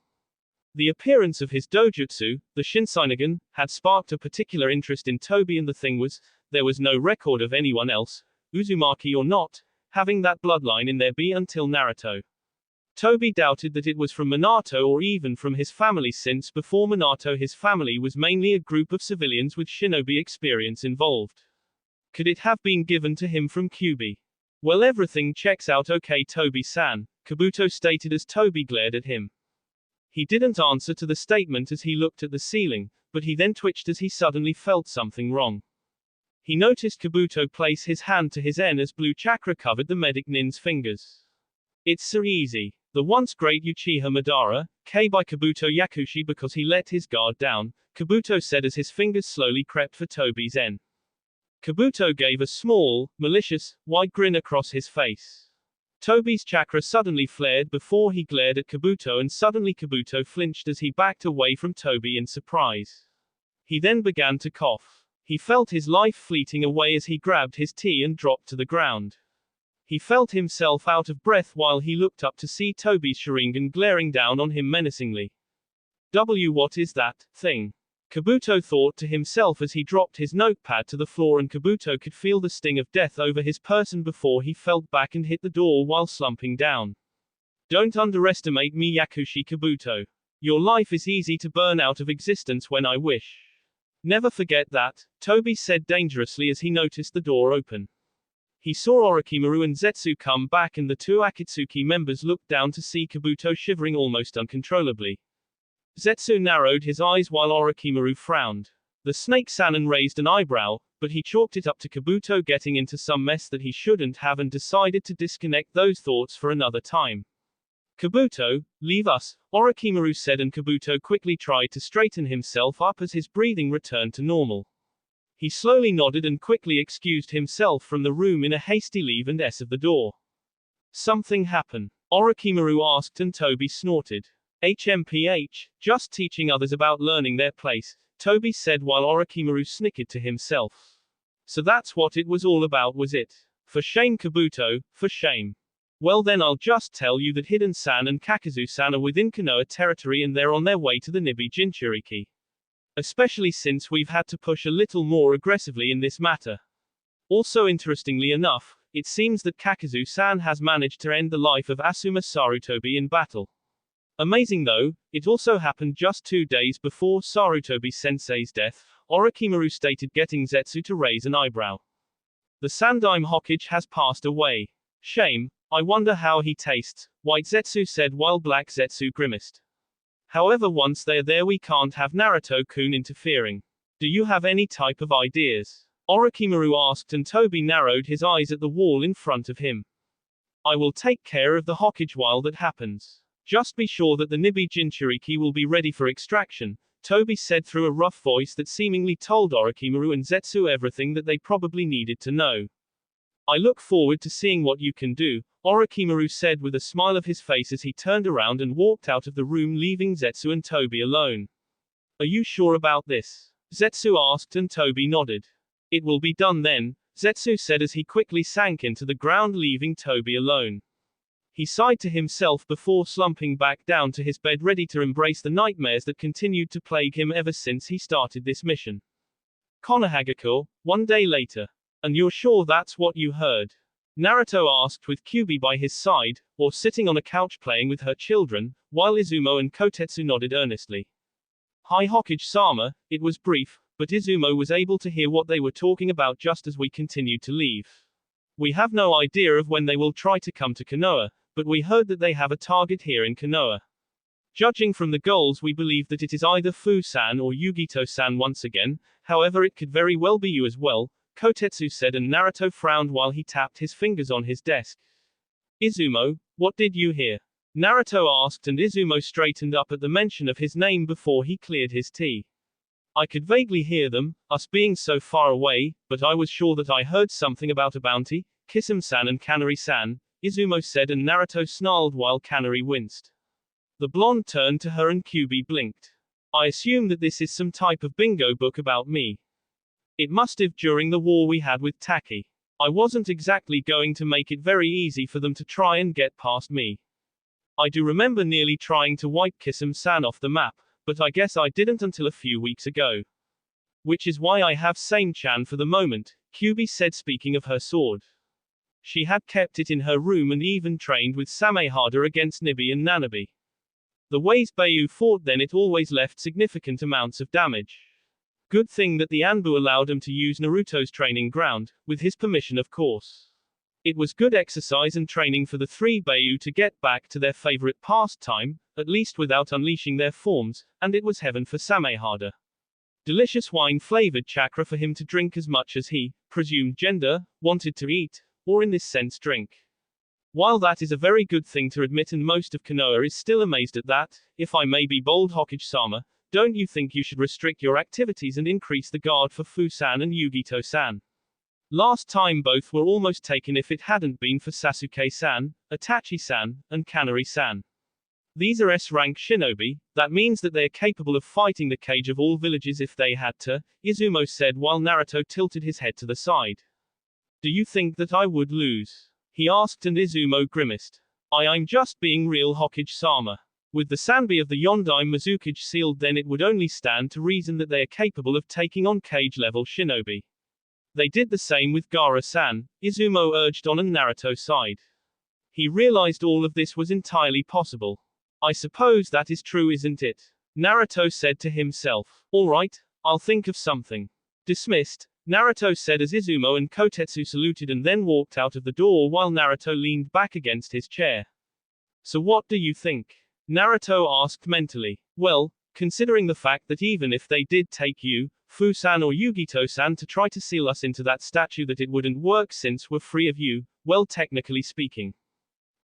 Speaker 1: The appearance of his dojutsu, the Shinseinagen, had sparked a particular interest in Toby, and the thing was, there was no record of anyone else, Uzumaki or not, having that bloodline in their B until Naruto. Toby doubted that it was from Minato or even from his family, since before Minato his family was mainly a group of civilians with shinobi experience involved. Could it have been given to him from Kyuubi? Well, everything checks out okay, Toby-san, Kabuto stated as Toby glared at him. He didn't answer to the statement as he looked at the ceiling, but he then twitched as he suddenly felt something wrong. He noticed Kabuto place his hand to his en as blue chakra covered the medic nin's fingers. It's so easy. The once great Uchiha Madara, K by Kabuto Yakushi because he let his guard down, Kabuto said as his fingers slowly crept for Toby's en. Kabuto gave a small, malicious, wide grin across his face. Toby's chakra suddenly flared before he glared at Kabuto, and suddenly Kabuto flinched as he backed away from Toby in surprise. He then began to cough. He felt his life fleeting away as he grabbed his tea and dropped to the ground. He felt himself out of breath while he looked up to see Toby's Sharingan glaring down on him menacingly. What is that thing? Kabuto thought to himself as he dropped his notepad to the floor, and Kabuto could feel the sting of death over his person before he fell back and hit the door while slumping down. Don't underestimate me, Yakushi Kabuto. Your life is easy to burn out of existence when I wish. Never forget that, Toby said dangerously as he noticed the door open. He saw Orochimaru and Zetsu come back, and the 2 Akatsuki members looked down to see Kabuto shivering almost uncontrollably. Zetsu narrowed his eyes while Orochimaru frowned. The snake Sannin raised an eyebrow, but he chalked it up to Kabuto getting into some mess that he shouldn't have and decided to disconnect those thoughts for another time. Kabuto, leave us, Orochimaru said, and Kabuto quickly tried to straighten himself up as his breathing returned to normal. He slowly nodded and quickly excused himself from the room in a hasty leave and s of the door. Something happened? Orochimaru asked, and Toby snorted. HMPH, just teaching others about learning their place, Toby said while Orochimaru snickered to himself. So that's what it was all about, was it? For shame, Kabuto, for shame. Well then, I'll just tell you that Hiden-san and Kakazu-san are within Konoha territory, and they're on their way to the Nibi Jinchuriki. Especially since we've had to push a little more aggressively in this matter. Also, interestingly enough, it seems that Kakazu-san has managed to end the life of Asuma Sarutobi in battle. Amazing though, it also happened just 2 days before Sarutobi-sensei's death, Orochimaru stated, getting Zetsu to raise an eyebrow. The Sandaime Hokage has passed away. Shame, I wonder how he tastes, White Zetsu said while Black Zetsu grimaced. However, once they're there we can't have Naruto-kun interfering. Do you have any type of ideas? Orochimaru asked, and Toby narrowed his eyes at the wall in front of him. I will take care of the Hokage while that happens. Just be sure that the Nibi Jinchuriki will be ready for extraction, Toby said through a rough voice that seemingly told Orochimaru and Zetsu everything that they probably needed to know. I look forward to seeing what you can do, Orochimaru said with a smile of his face as he turned around and walked out of the room, leaving Zetsu and Toby alone. Are you sure about this? Zetsu asked, and Toby nodded. It will be done then, Zetsu said as he quickly sank into the ground, leaving Toby alone. He sighed to himself before slumping back down to his bed, ready to embrace the nightmares that continued to plague him ever since he started this mission. Konohagakure, one day later. And you're sure that's what you heard? Naruto asked with Kyuubi by his side, or sitting on a couch playing with her children, while Izumo and Kotetsu nodded earnestly. Hi Hokage-sama, it was brief, but Izumo was able to hear what they were talking about just as we continued to leave. We have no idea of when they will try to come to Konoha, but we heard that they have a target here in Konoha. Judging from the goals, we believe that it is either Fu-san or Yugito-san once again, however it could very well be you as well, Kotetsu said, and Naruto frowned while he tapped his fingers on his desk. Izumo, what did you hear? Naruto asked, and Izumo straightened up at the mention of his name before he cleared his tea. I could vaguely hear them, us being so far away, but I was sure that I heard something about a bounty, Kisame-san and Kanari-san, Izumo said, and Naruto snarled while Kanari winced. The blonde turned to her and Kyuubi blinked. I assume that this is some type of bingo book about me. It must have during the war we had with Taki. I wasn't exactly going to make it very easy for them to try and get past me. I do remember nearly trying to wipe Kisame-san off the map, but I guess I didn't until a few weeks ago. Which is why I have Same-chan for the moment, Kyuubi said, speaking of her sword. She had kept it in her room and even trained with Samehada against Nibi and Nanabi. The ways Bayu fought then, it always left significant amounts of damage. Good thing that the Anbu allowed him to use Naruto's training ground, with his permission of course. It was good exercise and training for the three Bayu to get back to their favorite pastime, at least without unleashing their forms, and it was heaven for Samehada. Delicious wine-flavored chakra for him to drink as much as he, presumed gender, wanted to eat, or in this sense drink. While that is a very good thing to admit, and most of Konoha is still amazed at that, if I may be bold, Hokage-sama, don't you think you should restrict your activities and increase the guard for Fu-san and Yugito-san? Last time both were almost taken if it hadn't been for Sasuke-san, Itachi-san, and Kanari-san. These are S-rank shinobi, that means that they are capable of fighting the Kage of all villages if they had to, Izumo said while Naruto tilted his head to the side. Do you think that I would lose? He asked, and Izumo grimaced. I'm just being real, Hokage-sama. With the Sanbi of the Yondai Mizukage sealed, then it would only stand to reason that they are capable of taking on Kage-level shinobi. They did the same with Gaara-san, Izumo urged on, and Naruto sighed. He realized all of this was entirely possible. I suppose that is true, isn't it? Naruto said to himself. Alright, I'll think of something. Dismissed, Naruto said as Izumo and Kotetsu saluted and then walked out of the door while Naruto leaned back against his chair. So what do you think? Naruto asked mentally. Well, considering the fact that even if they did take you, Fu-san or Yugito-san to try to seal us into that statue, that it wouldn't work since we're free of you, well, technically speaking.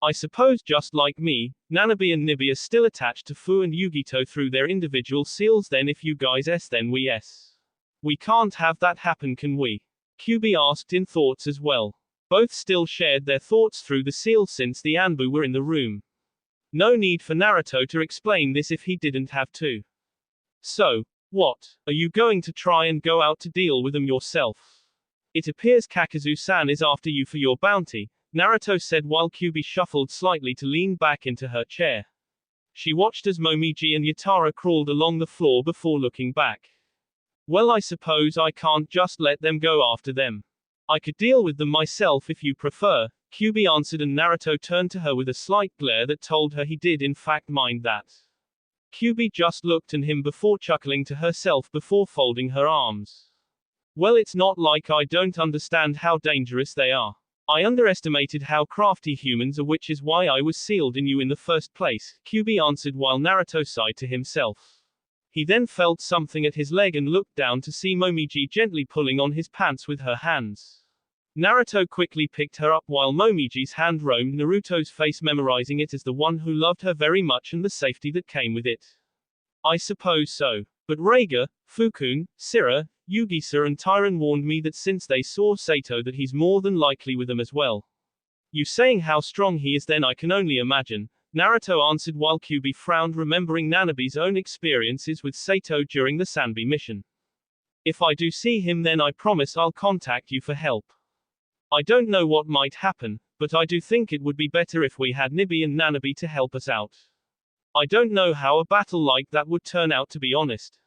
Speaker 1: I suppose just like me, Nanabi and Nibi are still attached to Fu and Yugito through their individual seals. Then if you guys S, then we S. We can't have that happen, can we? Kyuubi asked in thoughts as well. Both still shared their thoughts through the seal since the Anbu were in the room. No need for Naruto to explain this if he didn't have to. So, what? Are you going to try and go out to deal with them yourself? It appears Kakazu-san is after you for your bounty, Naruto said while Kyuubi shuffled slightly to lean back into her chair. She watched as Momiji and Yatara crawled along the floor before looking back. Well, I suppose I can't just let them go after them. I could deal with them myself if you prefer, Kyuubi answered, and Naruto turned to her with a slight glare that told her he did in fact mind that. Kyuubi just looked at him before chuckling to herself before folding her arms. Well, it's not like I don't understand how dangerous they are. I underestimated how crafty humans are, which is why I was sealed in you in the first place, Kyuubi answered while Naruto sighed to himself. He then felt something at his leg and looked down to see Momiji gently pulling on his pants with her hands. Naruto quickly picked her up while Momiji's hand roamed Naruto's face, memorizing it as the one who loved her very much and the safety that came with it. I suppose so. But Reiga, Fukun, Sira, Yugisa and Tyron warned me that since they saw Sato that he's more than likely with them as well. You saying how strong he is, then I can only imagine, Naruto answered while Kyuubi frowned, remembering Nanabe's own experiences with Sato during the Sanbi mission. If I do see him, then I promise I'll contact you for help. I don't know what might happen, but I do think it would be better if we had Nibi and Nanabe to help us out. I don't know how a battle like that would turn out, to be honest.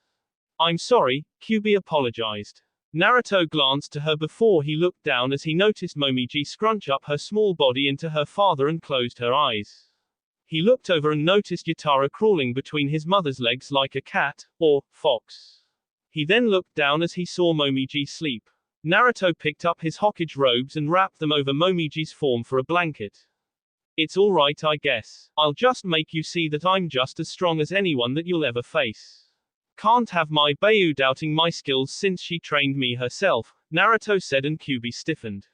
Speaker 1: I'm sorry, Kyuubi apologized. Naruto glanced to her before he looked down as he noticed Momiji scrunch up her small body into her father and closed her eyes. He looked over and noticed Yutara crawling between his mother's legs like a cat, or fox. He then looked down as he saw Momiji sleep. Naruto picked up his Hokage robes and wrapped them over Momiji's form for a blanket. It's alright, I guess. I'll just make you see that I'm just as strong as anyone that you'll ever face. Can't have my Bayu doubting my skills since she trained me herself, Naruto said, and Kyuubi stiffened.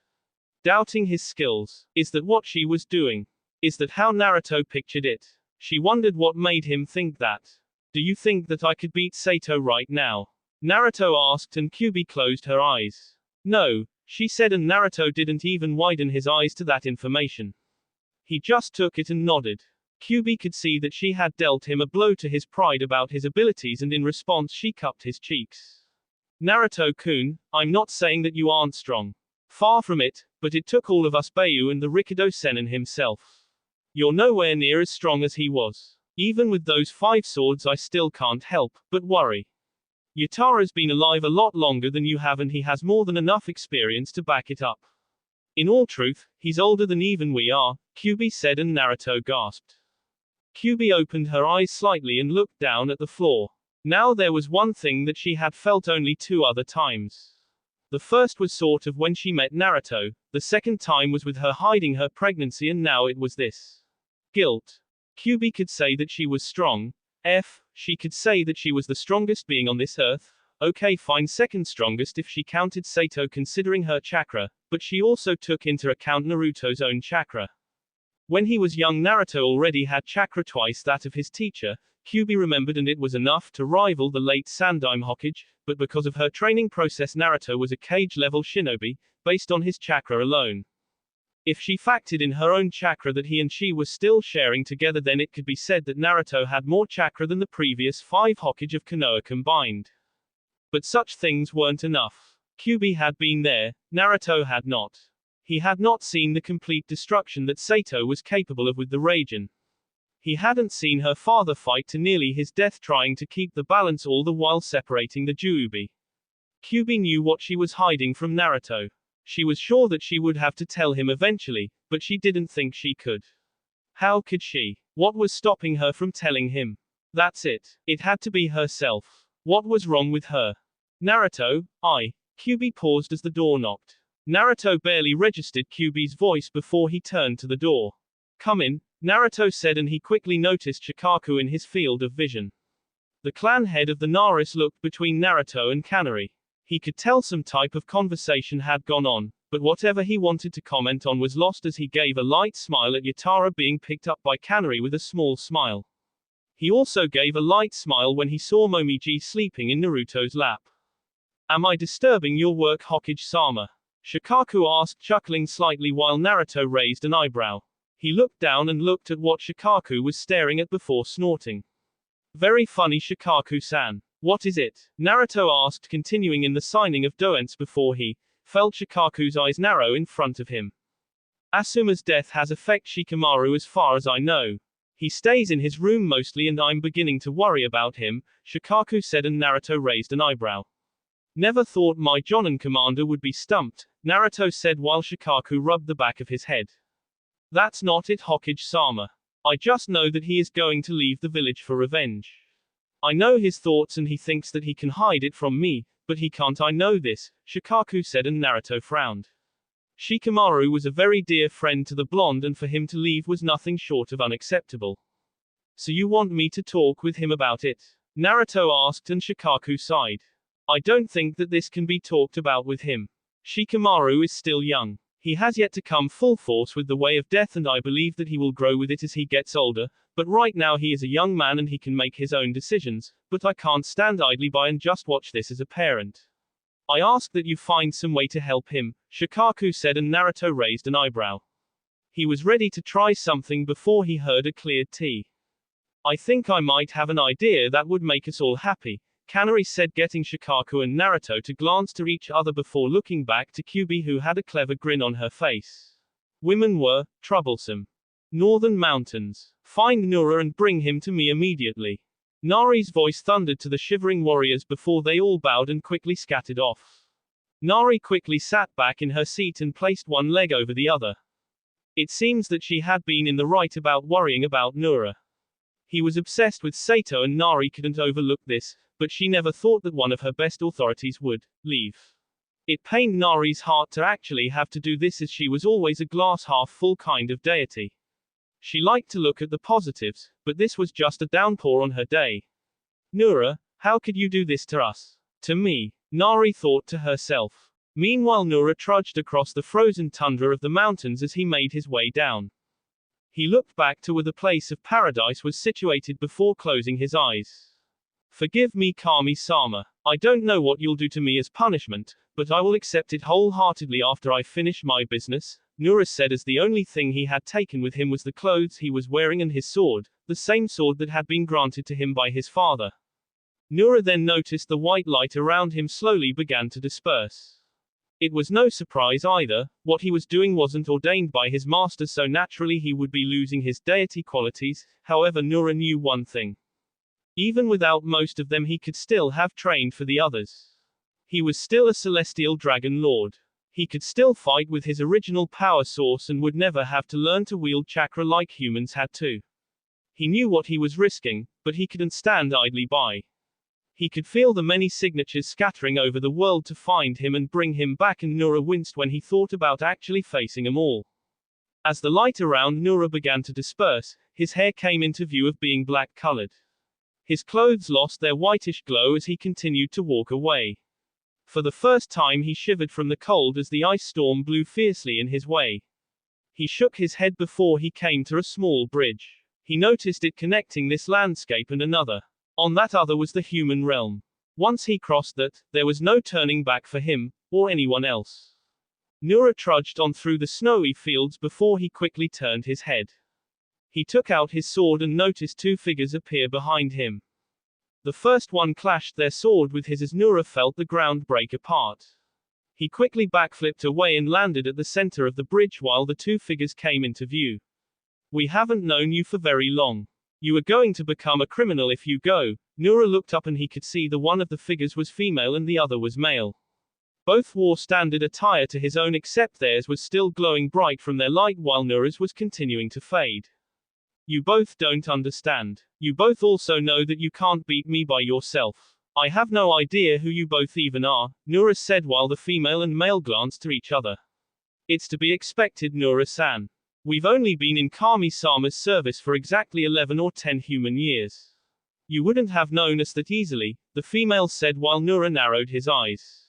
Speaker 1: Doubting his skills? Is that what she was doing? Is that how Naruto pictured it? She wondered what made him think that. Do you think that I could beat Sato right now? Naruto asked, and Kyuubi closed her eyes. No, she said, and Naruto didn't even widen his eyes to that information. He just took it and nodded. Kyuubi could see that she had dealt him a blow to his pride about his abilities, and in response she cupped his cheeks. Naruto-kun, I'm not saying that you aren't strong. Far from it, but it took all of us, Bayu and the Rikido Sennin himself. You're nowhere near as strong as he was. Even with those 5 swords I still can't help but worry. Yutara's been alive a lot longer than you have, and he has more than enough experience to back it up. In all truth, he's older than even we are, Kyuubi said, and Naruto gasped. Kyuubi opened her eyes slightly and looked down at the floor. Now there was one thing that she had felt only 2 other times. The first was sort of when she met Naruto, the second time was with her hiding her pregnancy, and now it was this. Guilt. Kyuubi could say that she was strong. She could say that she was the strongest being on this earth. Okay, fine, second strongest if she counted Sato considering her chakra, but she also took into account Naruto's own chakra. When he was young, Naruto already had chakra twice that of his teacher, Kyuubi remembered, and it was enough to rival the late Sandaime Hokage, but because of her training process Naruto was a cage-level shinobi, based on his chakra alone. If she factored in her own chakra that he and she were still sharing together, then it could be said that Naruto had more chakra than the previous 5 Hokage of Konoha combined. But such things weren't enough. Kyuubi had been there, Naruto had not. He had not seen the complete destruction that Sato was capable of with the Raijin. He hadn't seen her father fight to nearly his death trying to keep the balance, all the while separating the Juubi. Kyuubi knew what she was hiding from Naruto. She was sure that she would have to tell him eventually, but she didn't think she could. How could she? What was stopping her from telling him? That's it. It had to be herself. What was wrong with her? Naruto, Kyuubi paused as the door knocked. Naruto barely registered Kyuubi's voice before he turned to the door. Come in, Naruto said, and he quickly noticed Shikaku in his field of vision. The clan head of the Naris looked between Naruto and Kanari. He could tell some type of conversation had gone on, but whatever he wanted to comment on was lost as he gave a light smile at Yutara being picked up by Kanari with a small smile. He also gave a light smile when he saw Momiji sleeping in Naruto's lap. Am I disturbing your work, Hokage-sama? Shikaku asked, chuckling slightly while Naruto raised an eyebrow. He looked down and looked at what Shikaku was staring at before snorting. Very funny, Shikaku-san. What is it? Naruto asked, continuing in the signing of doents before he felt Shikaku's eyes narrow in front of him. Asuma's death has affected Shikamaru as far as I know. He stays in his room mostly and I'm beginning to worry about him, Shikaku said, and Naruto raised an eyebrow. Never thought my Jonin commander would be stumped, Naruto said while Shikaku rubbed the back of his head. That's not it, Hokage-sama. I just know that he is going to leave the village for revenge. I know his thoughts and he thinks that he can hide it from me, but he can't. I know this, Shikaku said, and Naruto frowned. Shikamaru was a very dear friend to the blonde, and for him to leave was nothing short of unacceptable. So you want me to talk with him about it? Naruto asked, and Shikaku sighed. I don't think that this can be talked about with him. Shikamaru is still young. He has yet to come full force with the way of death, and I believe that he will grow with it as he gets older, but right now he is a young man and he can make his own decisions, but I can't stand idly by and just watch this as a parent. I ask that you find some way to help him, Shikaku said, and Naruto raised an eyebrow. He was ready to try something before he heard a clear T. I think I might have an idea that would make us all happy, Kanari said, getting Shikaku and Naruto to glance to each other before looking back to Kyubi, who had a clever grin on her face. Women were troublesome. Northern mountains. Find Nura and bring him to me immediately. Nari's voice thundered to the shivering warriors before they all bowed and quickly scattered off. Nari quickly sat back in her seat and placed one leg over the other. It seems that she had been in the right about worrying about Nura. He was obsessed with Sato and Nari couldn't overlook this, but she never thought that one of her best authorities would leave. It pained Nari's heart to actually have to do this, as she was always a glass half full kind of deity. She liked to look at the positives, but this was just a downpour on her day. Nura, how could you do this to us? To me, Nari thought to herself. Meanwhile, Nura trudged across the frozen tundra of the mountains as he made his way down. He looked back to where the place of paradise was situated before closing his eyes. Forgive me, Kami-sama. I don't know what you'll do to me as punishment, but I will accept it wholeheartedly after I finish my business, Nura said, as the only thing he had taken with him was the clothes he was wearing and his sword, the same sword that had been granted to him by his father. Nura then noticed the white light around him slowly began to disperse. It was no surprise either, what he was doing wasn't ordained by his master, so naturally he would be losing his deity qualities. However, Nura knew one thing. Even without most of them, he could still have trained for the others. He was still a celestial dragon lord. He could still fight with his original power source and would never have to learn to wield chakra like humans had to. He knew what he was risking, but he couldn't stand idly by. He could feel the many signatures scattering over the world to find him and bring him back, and Nura winced when he thought about actually facing them all. As the light around Nura began to disperse, his hair came into view of being black-colored. His clothes lost their whitish glow as he continued to walk away. For the first time he shivered from the cold as the ice storm blew fiercely in his way. He shook his head before he came to a small bridge. He noticed it connecting this landscape and another. On that other was the human realm. Once he crossed that, there was no turning back for him, or anyone else. Nura trudged on through the snowy fields before he quickly turned his head. He took out his sword and noticed two figures appear behind him. The first one clashed their sword with his as Nura felt the ground break apart. He quickly backflipped away and landed at the center of the bridge while the two figures came into view. We haven't known you for very long. You are going to become a criminal if you go. Nura looked up and he could see the one of the figures was female and the other was male. Both wore standard attire to his own, except theirs was still glowing bright from their light while Nura's was continuing to fade. You both don't understand. You both also know that you can't beat me by yourself. I have no idea who you both even are, Nura said while the female and male glanced to each other. It's to be expected, Nura-san. We've only been in Kami-sama's service for exactly 11 or 10 human years. You wouldn't have known us that easily, the female said while Nura narrowed his eyes.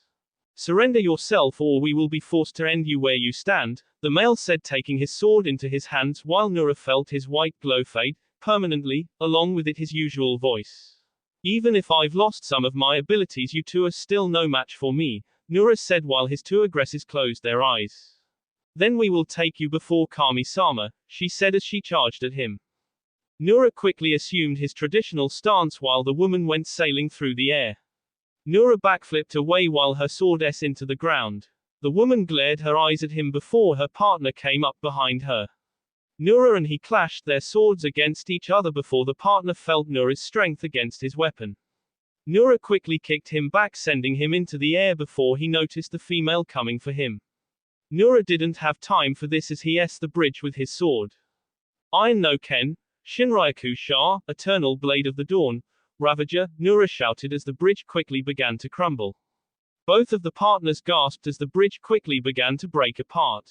Speaker 1: Surrender yourself or we will be forced to end you where you stand, the male said, taking his sword into his hands while Nura felt his white glow fade, permanently, along with it his usual voice. Even if I've lost some of my abilities, you two are still no match for me, Nura said while his two aggressors closed their eyes. Then we will take you before Kami-sama, she said as she charged at him. Nura quickly assumed his traditional stance while the woman went sailing through the air. Nura backflipped away while her sword s into the ground. The woman glared her eyes at him before her partner came up behind her. Nura and he clashed their swords against each other before the partner felt Nura's strength against his weapon. Nura quickly kicked him back, sending him into the air before he noticed the female coming for him. Nura didn't have time for this as he s the bridge with his sword. Iron no Ken, Shinryaku Sha, Eternal Blade of the Dawn, Ravager, Nura shouted as the bridge quickly began to crumble. Both of the partners gasped as the bridge quickly began to break apart.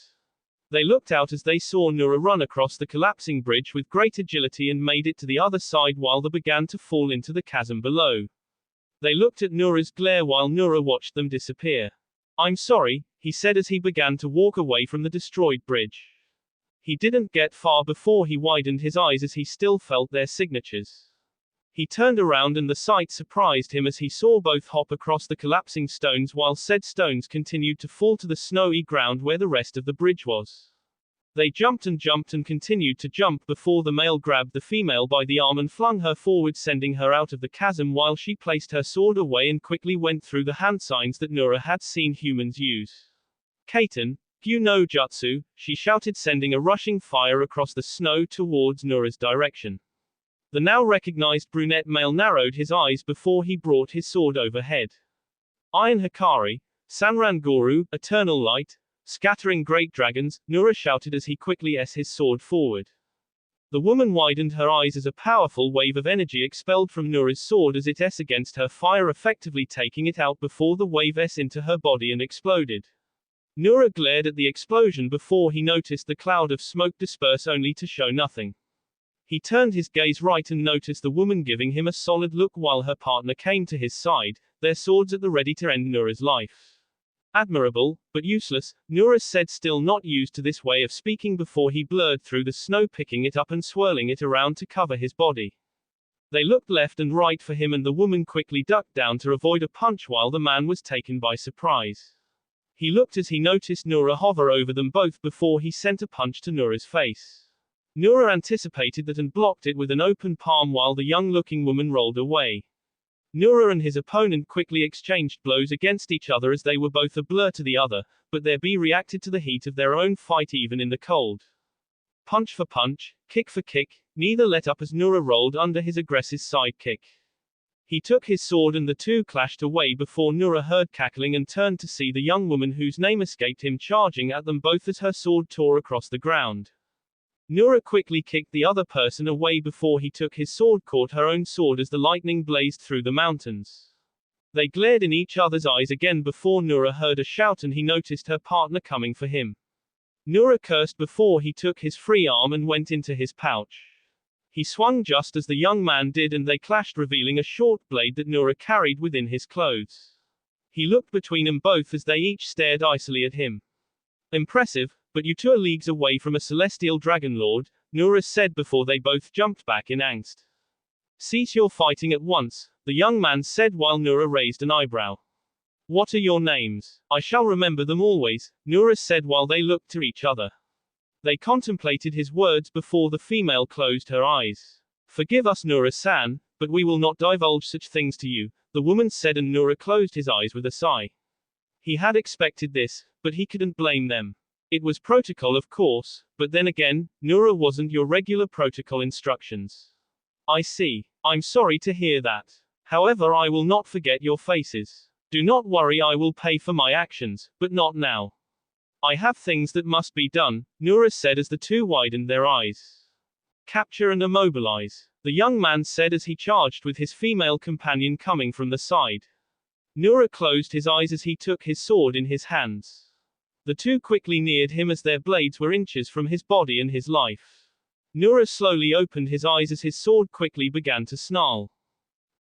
Speaker 1: They looked out as they saw Nura run across the collapsing bridge with great agility and made it to the other side while they began to fall into the chasm below. They looked at Nura's glare while Nura watched them disappear. I'm sorry, he said as he began to walk away from the destroyed bridge. He didn't get far before he widened his eyes as he still felt their signatures. He turned around and the sight surprised him as he saw both hop across the collapsing stones while said stones continued to fall to the snowy ground where the rest of the bridge was. They jumped and continued to jump before the male grabbed the female by the arm and flung her forward, sending her out of the chasm while she placed her sword away and quickly went through the hand signs that Nura had seen humans use. Kaiten, you know jutsu, she shouted, sending a rushing fire across the snow towards Nura's direction. The now recognized brunette male narrowed his eyes before he brought his sword overhead. Iron Hikari, Sanran Goru, Eternal Light, Scattering Great Dragons, Nura shouted as he quickly s his sword forward. The woman widened her eyes as a powerful wave of energy expelled from Nura's sword as it s against her fire, effectively taking it out before the wave s into her body and exploded. Nura glared at the explosion before he noticed the cloud of smoke disperse only to show nothing. He turned his gaze right and noticed the woman giving him a solid look while her partner came to his side, their swords at the ready to end Nura's life. Admirable, but useless, Nura said, still not used to this way of speaking before he blurred through the snow, picking it up and swirling it around to cover his body. They looked left and right for him and the woman quickly ducked down to avoid a punch while the man was taken by surprise. He looked as he noticed Nura hover over them both before he sent a punch to Nura's face. Nura anticipated that and blocked it with an open palm while the young-looking woman rolled away. Nura and his opponent quickly exchanged blows against each other as they were both a blur to the other, but their B reacted to the heat of their own fight even in the cold. Punch for punch, kick for kick, neither let up as Nura rolled under his aggressive side kick. He took his sword and the two clashed away before Nura heard cackling and turned to see the young woman whose name escaped him charging at them both as her sword tore across the ground. Nura quickly kicked the other person away before he took his sword, caught her own sword as the lightning blazed through the mountains. They glared in each other's eyes again before Nura heard a shout and he noticed her partner coming for him. Nura cursed before he took his free arm and went into his pouch. He swung just as the young man did and they clashed, revealing a short blade that Nura carried within his clothes. He looked between them both as they each stared icily at him. Impressive, but you two are leagues away from a celestial dragon lord, Nura said before they both jumped back in angst. Cease your fighting at once, the young man said while Nura raised an eyebrow. What are your names? I shall remember them always, Nura said while they looked to each other. They contemplated his words before the female closed her eyes. Forgive us, Nura-san, but we will not divulge such things to you, the woman said, and Nura closed his eyes with a sigh. He had expected this, but he couldn't blame them. It was protocol, of course, but then again, Nura wasn't your regular protocol instructions. I see. I'm sorry to hear that. However, I will not forget your faces. Do not worry, I will pay for my actions, but not now. I have things that must be done, Nura said as the two widened their eyes. Capture and immobilize, the young man said as he charged with his female companion coming from the side. Nura closed his eyes as he took his sword in his hands. The two quickly neared him as their blades were inches from his body and his life. Nura slowly opened his eyes as his sword quickly began to snarl.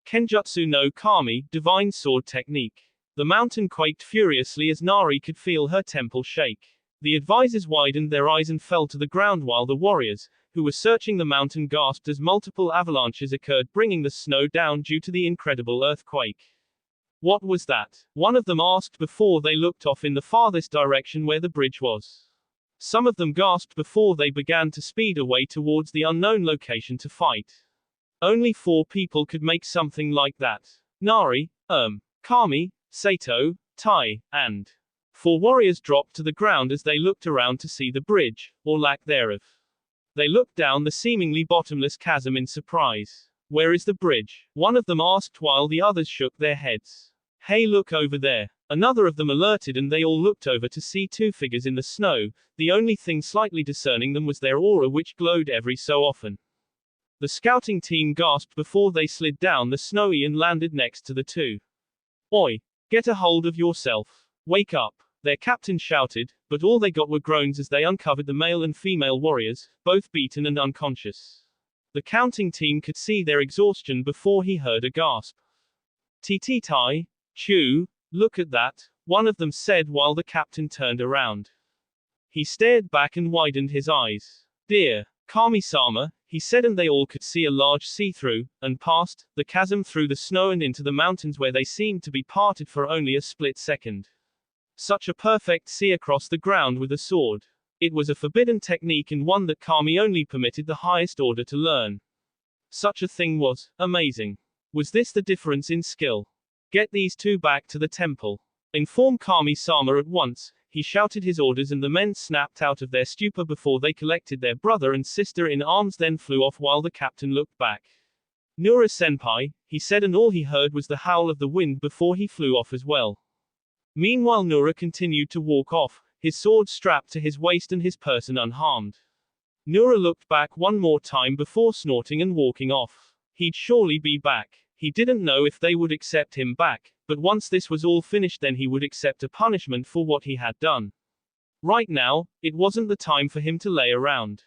Speaker 1: Kenjutsu no Kami, Divine Sword Technique. The mountain quaked furiously as Nari could feel her temple shake. The advisors widened their eyes and fell to the ground while the warriors, who were searching the mountain, gasped as multiple avalanches occurred, bringing the snow down due to the incredible earthquake. What was that? One of them asked before they looked off in the farthest direction where the bridge was. Some of them gasped before they began to speed away towards the unknown location to fight. Only 4 people could make something like that. Nari, Kami, Sato, Tai, and 4 warriors dropped to the ground as they looked around to see the bridge, or lack thereof. They looked down the seemingly bottomless chasm in surprise. Where is the bridge? One of them asked while the others shook their heads. Hey, look over there. Another of them alerted and they all looked over to see 2 figures in the snow. The only thing slightly discerning them was their aura, which glowed every so often. The scouting team gasped before they slid down the snowy and landed next to the 2. Oi! Get a hold of yourself. Wake up! Their captain shouted, but all they got were groans as they uncovered the male and female warriors, both beaten and unconscious. The counting team could see their exhaustion before he heard a gasp. Tai, Chu, Look at that, one of them said while the captain turned around. He stared back and widened his eyes. Dear Kami-sama, he said, and they all could see a large see-through, and past, the chasm through the snow and into the mountains where they seemed to be parted for only a split second. Such a perfect see across the ground with a sword. It was a forbidden technique and one that Kami only permitted the highest order to learn. Such a thing was amazing. Was this the difference in skill? Get these two back to the temple. Inform Kami-sama at once. He shouted his orders and the men snapped out of their stupor before they collected their brother and sister in arms, then flew off while the captain looked back. Nura-senpai, he said, and all he heard was the howl of the wind before he flew off as well. Meanwhile Nura continued to walk off, his sword strapped to his waist and his person unharmed. Nura looked back one more time before snorting and walking off. He'd surely be back. He didn't know if they would accept him back, but once this was all finished then he would accept a punishment for what he had done. Right now, it wasn't the time for him to lay around.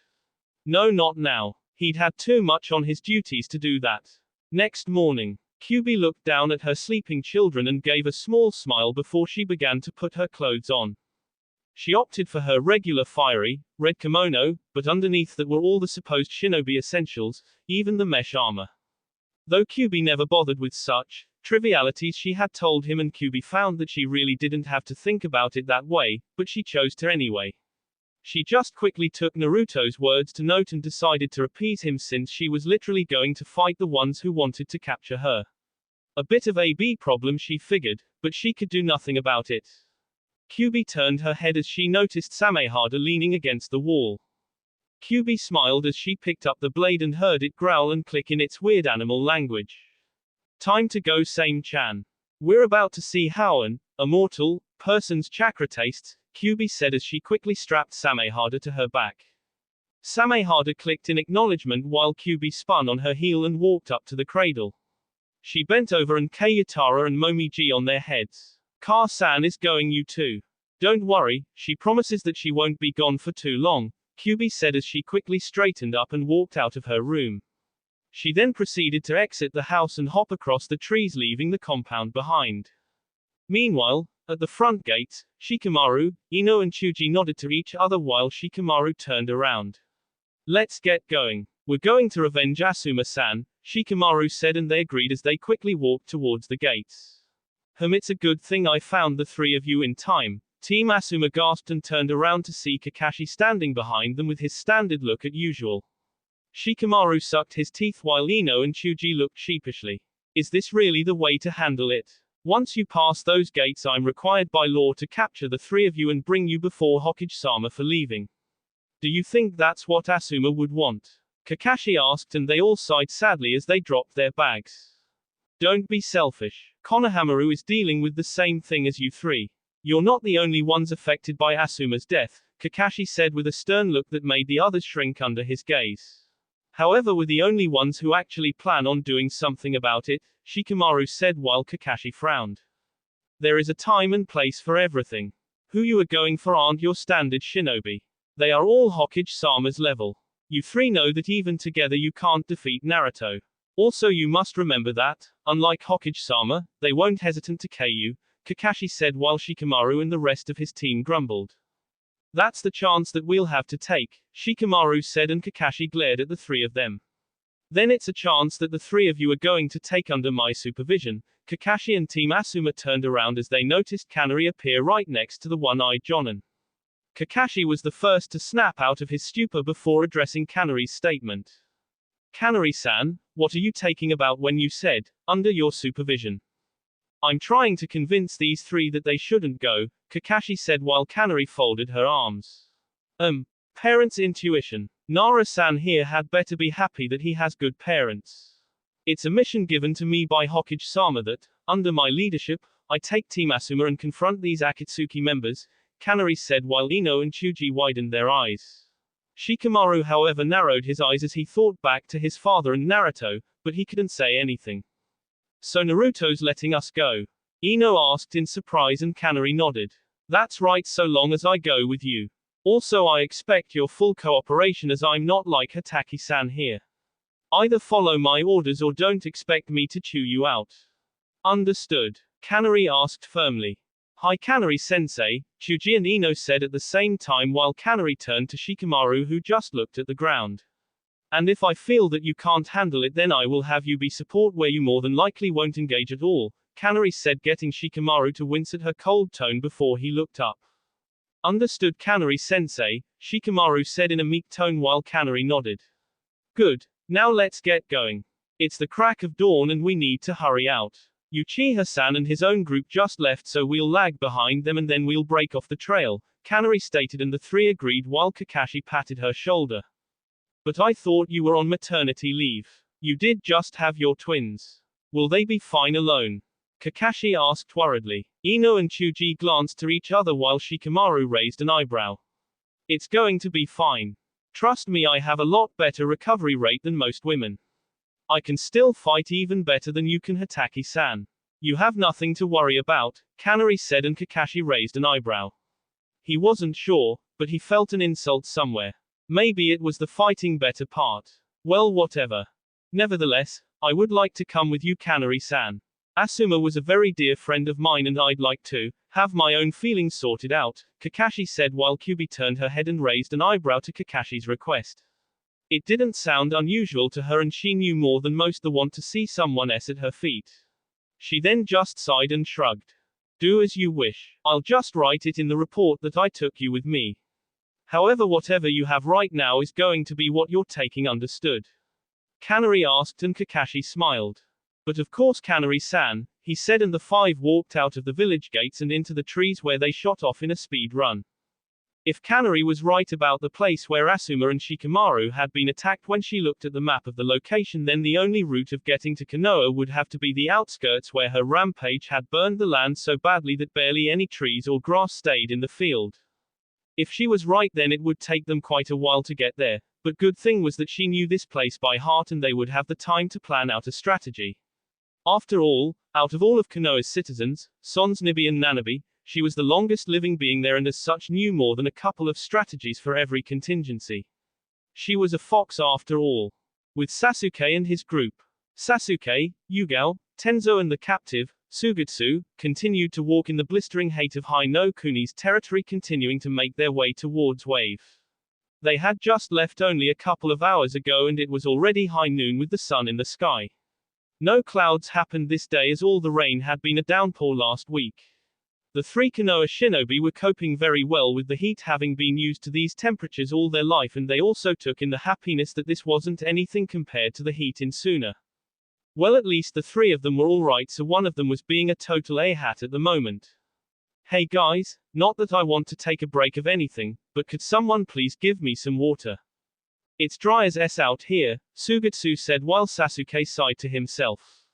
Speaker 1: No, not now. He'd had too much on his duties to do that. Next morning, Kyubi looked down at her sleeping children and gave a small smile before she began to put her clothes on. She opted for her regular fiery, red kimono, but underneath that were all the supposed shinobi essentials, even the mesh armor. Though Kyubi never bothered with such trivialities, she had told him, and Kyubi found that she really didn't have to think about it that way, but she chose to anyway. She just quickly took Naruto's words to note and decided to appease him since she was literally going to fight the ones who wanted to capture her. A bit of a B problem, she figured, but she could do nothing about it. Kyubi turned her head as she noticed Samehada leaning against the wall. Kyubi smiled as she picked up the blade and heard it growl and click in its weird animal language. Time to go, Same-chan. We're about to see how an immortal person's chakra tastes, Kyubi said as she quickly strapped Samehada to her back. Samehada clicked in acknowledgement while Kyubi spun on her heel and walked up to the cradle. She bent over and Kayutara and Momiji on their heads. Ka-san is going you too. Don't worry, she promises that she won't be gone for too long, Kyubi said as she quickly straightened up and walked out of her room. She then proceeded to exit the house and hop across the trees, leaving the compound behind. Meanwhile, at the front gates, Shikamaru, Ino and Chuji nodded to each other while Shikamaru turned around. Let's get going. We're going to revenge Asuma-san, Shikamaru said, and they agreed as they quickly walked towards the gates. It's a good thing I found the three of you in time. Team Asuma gasped and turned around to see Kakashi standing behind them with his standard look as usual. Shikamaru sucked his teeth while Ino and Chuji looked sheepishly. Is this really the way to handle it? Once you pass those gates, I'm required by law to capture the three of you and bring you before Hokage-sama for leaving. Do you think that's what Asuma would want? Kakashi asked, and they all sighed sadly as they dropped their bags. Don't be selfish. Konohamaru is dealing with the same thing as you three. You're not the only ones affected by Asuma's death, Kakashi said with a stern look that made the others shrink under his gaze. However, we're the only ones who actually plan on doing something about it, Shikamaru said while Kakashi frowned. There is a time and place for everything. Who you are going for aren't your standard shinobi. They are all Hokage-sama's level. You three know that even together you can't defeat Naruto. Also, you must remember that, unlike Hokage-sama, they won't hesitate to KO you, Kakashi said while Shikamaru and the rest of his team grumbled. That's the chance that we'll have to take, Shikamaru said, and Kakashi glared at the three of them. Then it's a chance that the three of you are going to take under my supervision. Kakashi and Team Asuma turned around as they noticed Kanari appear right next to the one-eyed Jonin. Kakashi was the first to snap out of his stupor before addressing Kanari's statement. Kanari-san, what are you taking about when you said, under your supervision? I'm trying to convince these three that they shouldn't go, Kakashi said while Kanari folded her arms. Parents' intuition. Nara-san here had better be happy that he has good parents. It's a mission given to me by Hokage-sama that, under my leadership, I take Team Asuma and confront these Akatsuki members, Kanari said while Ino and Chuji widened their eyes. Shikamaru, however, narrowed his eyes as he thought back to his father and Naruto, but he couldn't say anything. So Naruto's letting us go? Ino asked in surprise and Kanari nodded. That's right, so long as I go with you. Also, I expect your full cooperation as I'm not like Hataki-san here. Either follow my orders or don't expect me to chew you out. Understood. Kanari asked firmly. Hi Kanari-sensei, Chuji and Ino said at the same time while Kanari turned to Shikamaru who just looked at the ground. And if I feel that you can't handle it then I will have you be support where you more than likely won't engage at all, Kanari said getting Shikamaru to wince at her cold tone before he looked up. Understood Kanari-sensei, Shikamaru said in a meek tone while Kanari nodded. Good. Now let's get going. It's the crack of dawn and we need to hurry out. Uchiha-san and his own group just left so we'll lag behind them and then we'll break off the trail, Kanari stated and the three agreed while Kakashi patted her shoulder. But I thought you were on maternity leave. You did just have your twins. Will they be fine alone? Kakashi asked worriedly. Ino and Chuji glanced to each other while Shikamaru raised an eyebrow. It's going to be fine. Trust me, I have a lot better recovery rate than most women. I can still fight even better than you can, Hataki-san. You have nothing to worry about, Kanari said and Kakashi raised an eyebrow. He wasn't sure, but he felt an insult somewhere. Maybe it was the fighting better part. Well, whatever. Nevertheless, I would like to come with you, Kanari-san. Asuma was a very dear friend of mine and I'd like to have my own feelings sorted out, Kakashi said while Kyubi turned her head and raised an eyebrow to Kakashi's request. It didn't sound unusual to her and she knew more than most the want to see someone else at her feet. She then just sighed and shrugged. Do as you wish. I'll just write it in the report that I took you with me. However, whatever you have right now is going to be what you're taking, understood? Kanari asked and Kakashi smiled. But of course Kanari-san, he said and the five walked out of the village gates and into the trees where they shot off in a speed run. If Kanari was right about the place where Asuma and Shikamaru had been attacked when she looked at the map of the location, then the only route of getting to Konoha would have to be the outskirts where her rampage had burned the land so badly that barely any trees or grass stayed in the field. If she was right then it would take them quite a while to get there, but good thing was that she knew this place by heart and they would have the time to plan out a strategy. After all, out of all of Konoha's citizens, Sans Nibi and Nanabi, she was the longest living being there and as such knew more than a couple of strategies for every contingency. She was a fox after all. With Sasuke and his group. Sasuke, Yugao, Tenzo and the captive, Sugetsu, continued to walk in the blistering heat of High no Kuni's territory, continuing to make their way towards Wave. They had just left only a couple of hours ago and it was already high noon with the sun in the sky. No clouds happened this day as all the rain had been a downpour last week. The three Konoha shinobi were coping very well with the heat, having been used to these temperatures all their life, and they also took in the happiness that this wasn't anything compared to the heat in Suna. Well, at least the three of them were alright, so one of them was being a total a-hat at the moment. Hey guys, not that I want to take a break of anything, but could someone please give me some water? It's dry as s out here, Sugetsu said while Sasuke sighed to himself.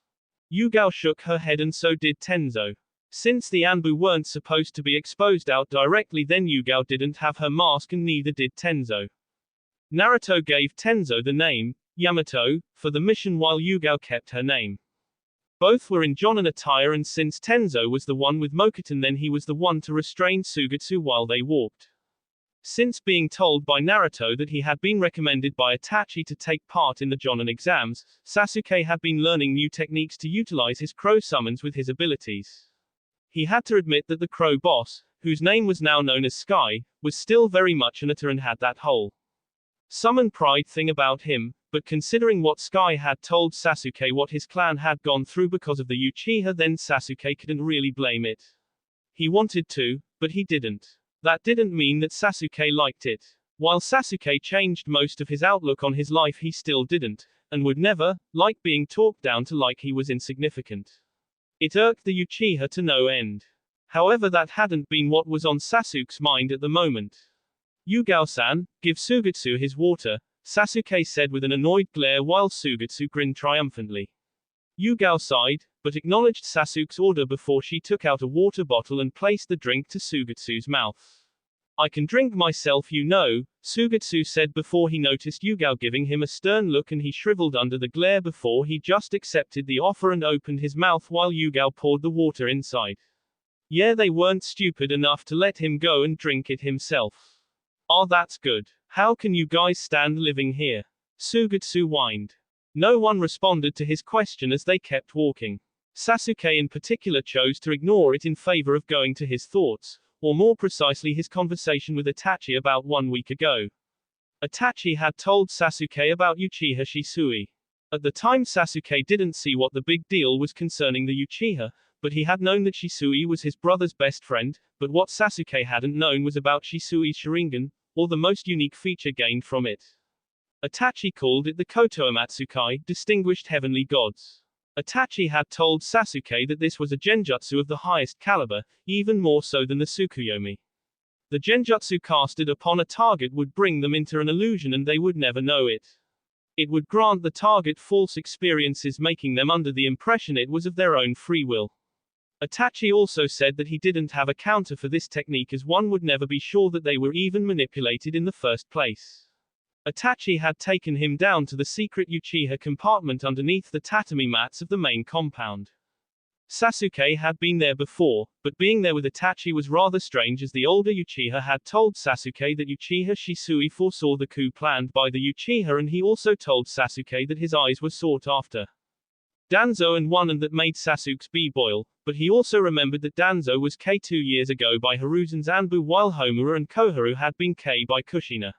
Speaker 1: Yugao shook her head and so did Tenzo. Since the Anbu weren't supposed to be exposed out directly, then Yugao didn't have her mask and neither did Tenzo. Naruto gave Tenzo the name, Yamato, for the mission while Yugao kept her name. Both were in Jonin attire and since Tenzo was the one with Mokuton, then he was the one to restrain Sugetsu while they walked. Since being told by Naruto that he had been recommended by Itachi to take part in the Jonin exams, Sasuke had been learning new techniques to utilize his crow summons with his abilities. He had to admit that the crow boss, whose name was now known as Sky, was still very much an Ita and had that whole summon pride thing about him, but considering what Sky had told Sasuke what his clan had gone through because of the Uchiha, then Sasuke couldn't really blame it. He wanted to, but he didn't. That didn't mean that Sasuke liked it. While Sasuke changed most of his outlook on his life, he still didn't, and would never, like being talked down to like he was insignificant. It irked the Uchiha to no end. However, that hadn't been what was on Sasuke's mind at the moment. Yugao-san, give Sugetsu his water, Sasuke said with an annoyed glare while Sugetsu grinned triumphantly. Yugao sighed, but acknowledged Sasuke's order before she took out a water bottle and placed the drink to Sugetsu's mouth. I can drink myself, you know, Sugetsu said before he noticed Yugao giving him a stern look, and he shriveled under the glare before he just accepted the offer and opened his mouth while Yugao poured the water inside. Yeah, they weren't stupid enough to let him go and drink it himself. Ah, that's good. How can you guys stand living here? Sugetsu whined. No one responded to his question as they kept walking. Sasuke in particular chose to ignore it in favor of going to his thoughts, or more precisely his conversation with Itachi about 1 week ago. Itachi had told Sasuke about Uchiha Shisui. At the time Sasuke didn't see what the big deal was concerning the Uchiha, but he had known that Shisui was his brother's best friend, but what Sasuke hadn't known was about Shisui's Sharingan, or the most unique feature gained from it. Itachi called it the Kotoamatsukai, distinguished heavenly gods. Itachi had told Sasuke that this was a genjutsu of the highest caliber, even more so than the Tsukuyomi. The genjutsu casted upon a target would bring them into an illusion and they would never know it. It would grant the target false experiences, making them under the impression it was of their own free will. Itachi also said that he didn't have a counter for this technique, as one would never be sure that they were even manipulated in the first place. Itachi had taken him down to the secret Uchiha compartment underneath the tatami mats of the main compound. Sasuke had been there before, but being there with Itachi was rather strange, as the older Uchiha had told Sasuke that Uchiha Shisui foresaw the coup planned by the Uchiha, and he also told Sasuke that his eyes were sought after. Danzo and one, and that made Sasuke's bee boil, but he also remembered that Danzo was K 2 years ago by Hiruzen's Anbu, while Homura and Koharu had been K by Kushina.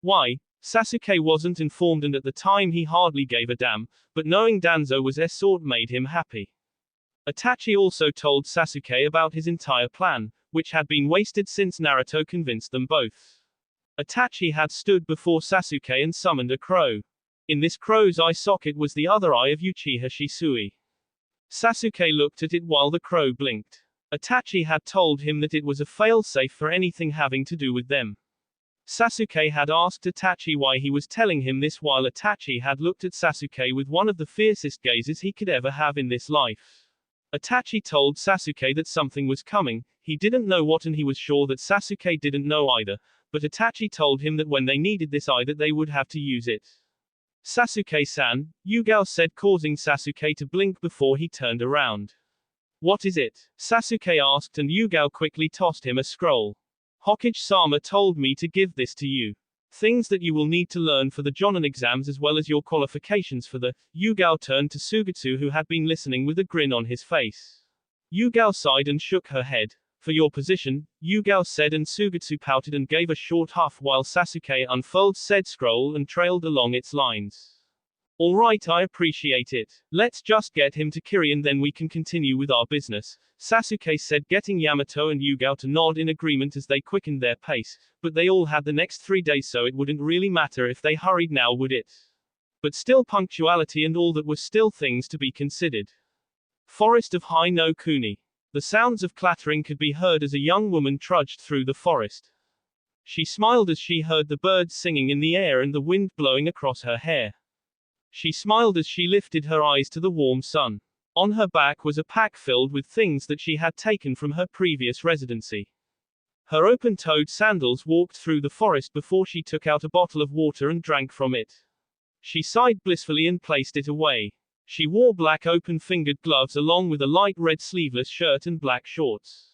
Speaker 1: Why? Sasuke wasn't informed, and at the time he hardly gave a damn, but knowing Danzo was their sort made him happy. Itachi also told Sasuke about his entire plan, which had been wasted since Naruto convinced them both. Itachi had stood before Sasuke and summoned a crow. In this crow's eye socket was the other eye of Uchiha Shisui. Sasuke looked at it while the crow blinked. Itachi had told him that it was a fail-safe for anything having to do with them. Sasuke had asked Itachi why he was telling him this, while Itachi had looked at Sasuke with one of the fiercest gazes he could ever have in this life. Itachi told Sasuke that something was coming, he didn't know what, and he was sure that Sasuke didn't know either, but Itachi told him that when they needed this eye that they would have to use it. Sasuke-san, Yugao said, causing Sasuke to blink before he turned around. What is it? Sasuke asked, and Yugao quickly tossed him a scroll. Hokage-sama told me to give this to you. Things that you will need to learn for the Jonin exams as well as your qualifications for the. Yugao turned to Sugetsu, who had been listening with a grin on his face. Yugao sighed and shook her head. For your position, Yugao said, and Sugetsu pouted and gave a short huff while Sasuke unfolds said scroll and trailed along its lines. Alright, I appreciate it. Let's just get him to Kirin, then we can continue with our business, Sasuke said, getting Yamato and Yugao to nod in agreement as they quickened their pace, but they all had the next 3 days, so it wouldn't really matter if they hurried now, would it? But still, punctuality and all that were still things to be considered. Forest of Hai no Kuni. The sounds of clattering could be heard as a young woman trudged through the forest. She smiled as she heard the birds singing in the air and the wind blowing across her hair. She smiled as she lifted her eyes to the warm sun. On her back was a pack filled with things that she had taken from her previous residency. Her open-toed sandals walked through the forest before she took out a bottle of water and drank from it. She sighed blissfully and placed it away. She wore black open-fingered gloves along with a light red sleeveless shirt and black shorts.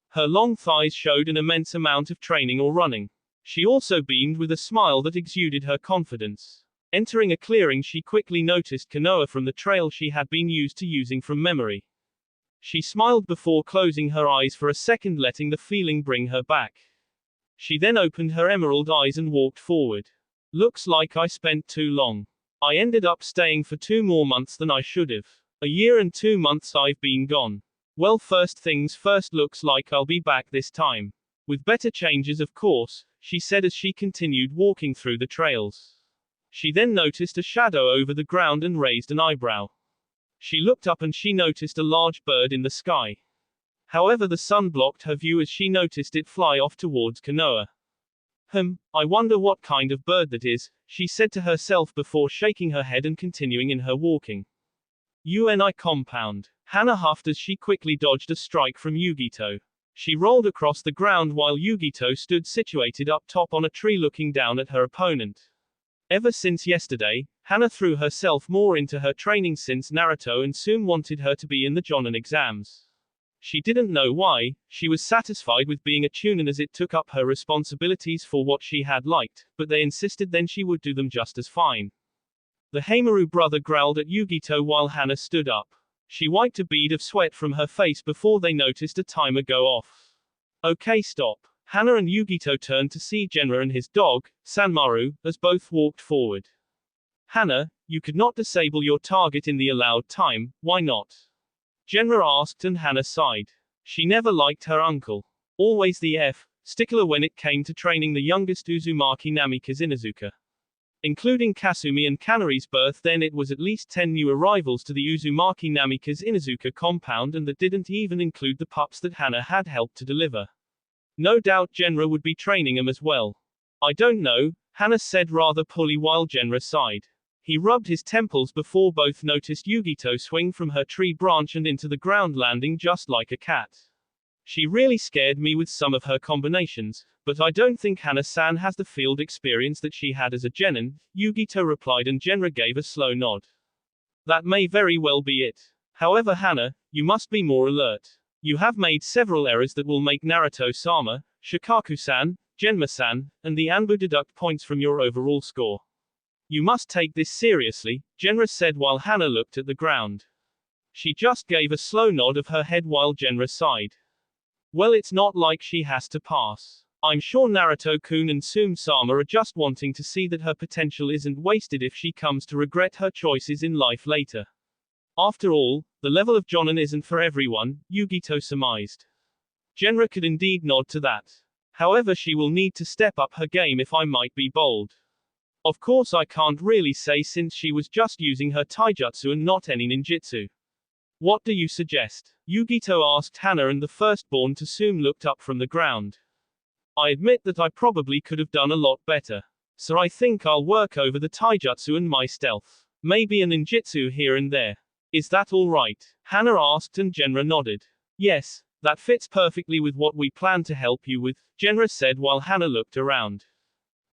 Speaker 1: Her long thighs showed an immense amount of training or running. She also beamed with a smile that exuded her confidence. Entering a clearing, she quickly noticed Konoha from the trail she had been used to using from memory. She smiled before closing her eyes for a second, letting the feeling bring her back. She then opened her emerald eyes and walked forward. Looks like I spent too long. I ended up staying for 2 more months than I should have. A year and 2 months I've been gone. Well, first things first, looks like I'll be back this time. With better changes, of course, she said as she continued walking through the trails. She then noticed a shadow over the ground and raised an eyebrow. She looked up and she noticed a large bird in the sky. However, the sun blocked her view as she noticed it fly off towards Konoha. I wonder what kind of bird that is, she said to herself before shaking her head and continuing in her walking. UNI compound. Hana huffed as she quickly dodged a strike from Yugito. She rolled across the ground while Yugito stood situated up top on a tree looking down at her opponent. Ever since yesterday, Hana threw herself more into her training since Naruto and soon wanted her to be in the Jonin exams. She didn't know why. She was satisfied with being a Chunin as it took up her responsibilities for what she had liked, but they insisted then she would do them just as fine. The Heimaru brother growled at Yugito while Hana stood up. She wiped a bead of sweat from her face before they noticed a timer go off. Okay, stop. Hana and Yugito turned to see Genra and his dog, Sanmaru, as both walked forward. Hana, you could not disable your target in the allowed time, why not? Genra asked and Hana sighed. She never liked her uncle. Always the stickler when it came to training the youngest Uzumaki Namikaze Inuzuka. Including Kasumi and Kanari's birth, then it was at least 10 new arrivals to the Uzumaki Namikaze Inuzuka compound, and that didn't even include the pups that Hana had helped to deliver. No doubt Genra would be training them as well. I don't know, Hana said rather pullily while Genra sighed. He rubbed his temples before both noticed Yugito swing from her tree branch and into the ground, landing just like a cat. She really scared me with some of her combinations, but I don't think Hana-san has the field experience that she had as a genin, Yugito replied, and Genra gave a slow nod. That may very well be it. However, Hana, you must be more alert. You have made several errors that will make Naruto-sama, Shikaku-san, Genma-san, and the Anbu deduct points from your overall score. You must take this seriously, Genra said while Hana looked at the ground. She just gave a slow nod of her head while Genra sighed. Well, it's not like she has to pass. I'm sure Naruto-kun and Tsum-sama are just wanting to see that her potential isn't wasted if she comes to regret her choices in life later. After all, the level of jonin isn't for everyone, Yugito surmised. Genra could indeed nod to that. However, she will need to step up her game if I might be bold. Of course I can't really say since she was just using her taijutsu and not any ninjutsu. What do you suggest? Yugito asked Hana, and the firstborn Tsum looked up from the ground. I admit that I probably could have done a lot better. So I think I'll work over the taijutsu and my stealth. Maybe a ninjutsu here and there. Is that all right? Hana asked and Genra nodded. Yes, that fits perfectly with what we plan to help you with, Genra said while Hana looked around.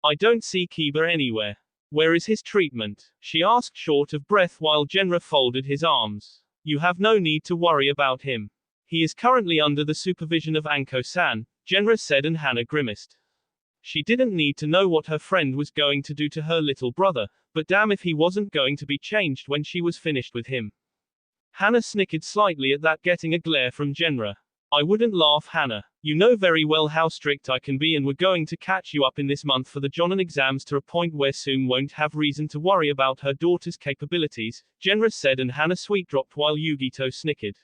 Speaker 1: I don't see Kiba anywhere. Where is his treatment? She asked, short of breath while Genra folded his arms. You have no need to worry about him. He is currently under the supervision of Anko-san, Genra said, and Hana grimaced. She didn't need to know what her friend was going to do to her little brother, but damn if he wasn't going to be changed when she was finished with him. Hana snickered slightly at that, getting a glare from Genra. I wouldn't laugh, Hana. You know very well how strict I can be, and we're going to catch you up in this month for the jonin exams to a point where Tsum won't have reason to worry about her daughter's capabilities, Genra said, and Hana sweet-dropped while Yugito snickered.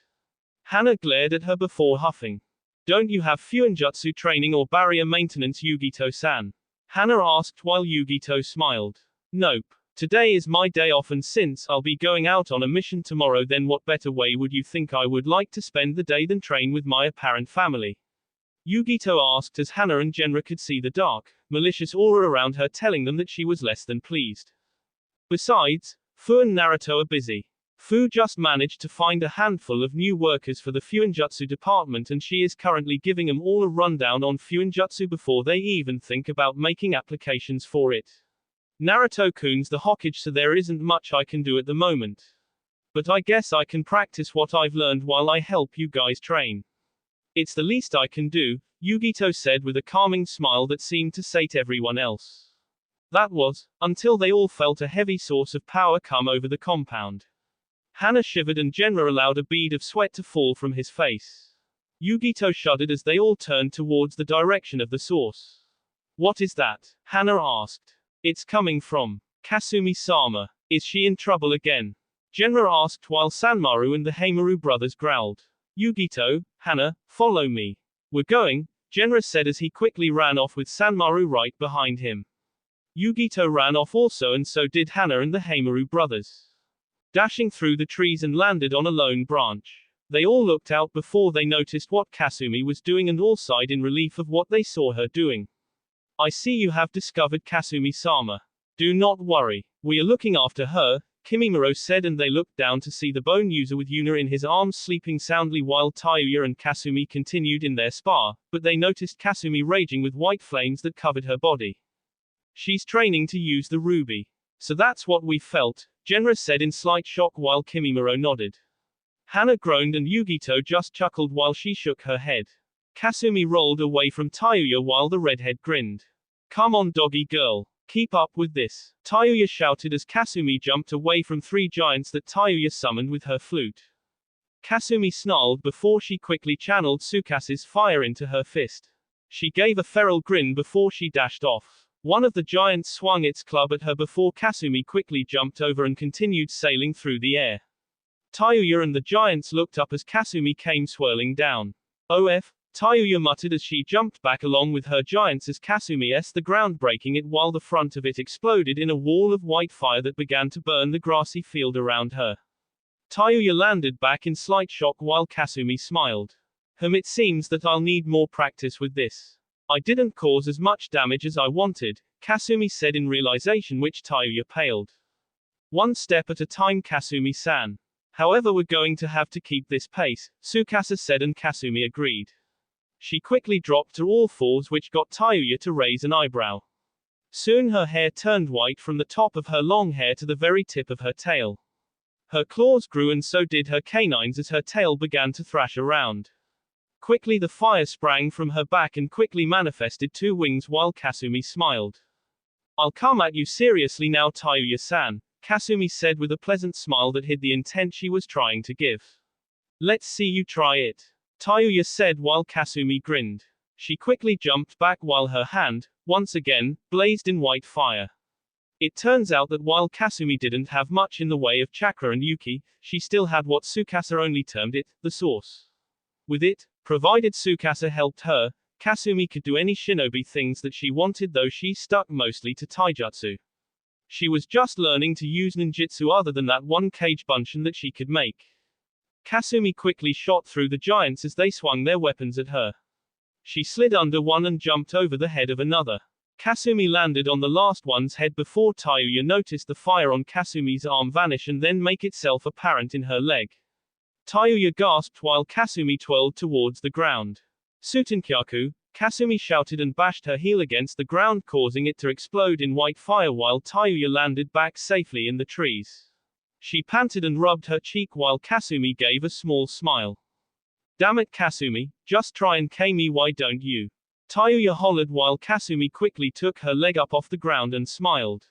Speaker 1: Hana glared at her before huffing. Don't you have fuinjutsu training or barrier maintenance, Yugito-san? Hana asked while Yugito smiled. Nope. Today is my day off, and since I'll be going out on a mission tomorrow, then what better way would you think I would like to spend the day than train with my apparent family? Yugito asked as Hana and Genra could see the dark, malicious aura around her telling them that she was less than pleased. Besides, Fu and Naruto are busy. Fu just managed to find a handful of new workers for the fuinjutsu department, and she is currently giving them all a rundown on fuinjutsu before they even think about making applications for it. Naruto-kun's the Hokage, so there isn't much I can do at the moment. But I guess I can practice what I've learned while I help you guys train. It's the least I can do, Yugito said with a calming smile that seemed to sate everyone else. That was, until they all felt a heavy source of power come over the compound. Hana shivered and Genra allowed a bead of sweat to fall from his face. Yugito shuddered as they all turned towards the direction of the source. What is that? Hana asked. It's coming from Kasumi-sama. Is she in trouble again? Genra asked while Sanmaru and the Heimaru brothers growled. Yugito, Hana, follow me. We're going, Genra said as he quickly ran off with Sanmaru right behind him. Yugito ran off also, and so did Hana and the Heimaru brothers. Dashing through the trees and landed on a lone branch. They all looked out before they noticed what Kasumi was doing, and all sighed in relief of what they saw her doing. I see you have discovered Kasumi-sama. Do not worry. We are looking after her, Kimimaro said, and they looked down to see the bone user with Yuna in his arms sleeping soundly while Tayuya and Kasumi continued in their spar, but they noticed Kasumi raging with white flames that covered her body. She's training to use the ruby. So that's what we felt, Genra said in slight shock while Kimimaro nodded. Hana groaned and Yugito just chuckled while she shook her head. Kasumi rolled away from Tayuya while the redhead grinned. Come on, doggy girl. Keep up with this, Tayuya shouted as Kasumi jumped away from three giants that Tayuya summoned with her flute. Kasumi snarled before she quickly channeled Tsukasa's fire into her fist. She gave a feral grin before she dashed off. One of the giants swung its club at her before Kasumi quickly jumped over and continued sailing through the air. Tayuya and the giants looked up as Kasumi came swirling down. "OF," Tayuya muttered as she jumped back along with her giants as Kasumi the ground breaking it while the front of it exploded in a wall of white fire that began to burn the grassy field around her. Tayuya landed back in slight shock while Kasumi smiled. It seems that I'll need more practice with this. I didn't cause as much damage as I wanted," Kasumi said in realization, which Tayuya paled. "One step at a time, Kasumi-san. However, we're going to have to keep this pace," Tsukasa said, and Kasumi agreed. She quickly dropped to all fours, which got Tayuya to raise an eyebrow. Soon her hair turned white from the top of her long hair to the very tip of her tail. Her claws grew and so did her canines as her tail began to thrash around. Quickly the fire sprang from her back and quickly manifested 2 wings while Kasumi smiled. "I'll come at you seriously now, Tayuya-san," Kasumi said with a pleasant smile that hid the intent she was trying to give. "Let's see you try it," Tayuya said while Kasumi grinned. She quickly jumped back while her hand, once again, blazed in white fire. It turns out that while Kasumi didn't have much in the way of chakra and yuki, she still had what Tsukasa only termed it, the source. With it, provided Tsukasa helped her, Kasumi could do any shinobi things that she wanted, though she stuck mostly to taijutsu. She was just learning to use ninjutsu other than that one cage bunshin that she could make. Kasumi quickly shot through the giants as they swung their weapons at her. She slid under one and jumped over the head of another. Kasumi landed on the last one's head before Tayuya noticed the fire on Kasumi's arm vanish and then make itself apparent in her leg. Tayuya gasped while Kasumi twirled towards the ground. "Sutenkyaku," Kasumi shouted and bashed her heel against the ground, causing it to explode in white fire while Tayuya landed back safely in the trees. She panted and rubbed her cheek while Kasumi gave a small smile. "Damn it, Kasumi, just try and K me, why don't you?" Tayuya hollered while Kasumi quickly took her leg up off the ground and smiled.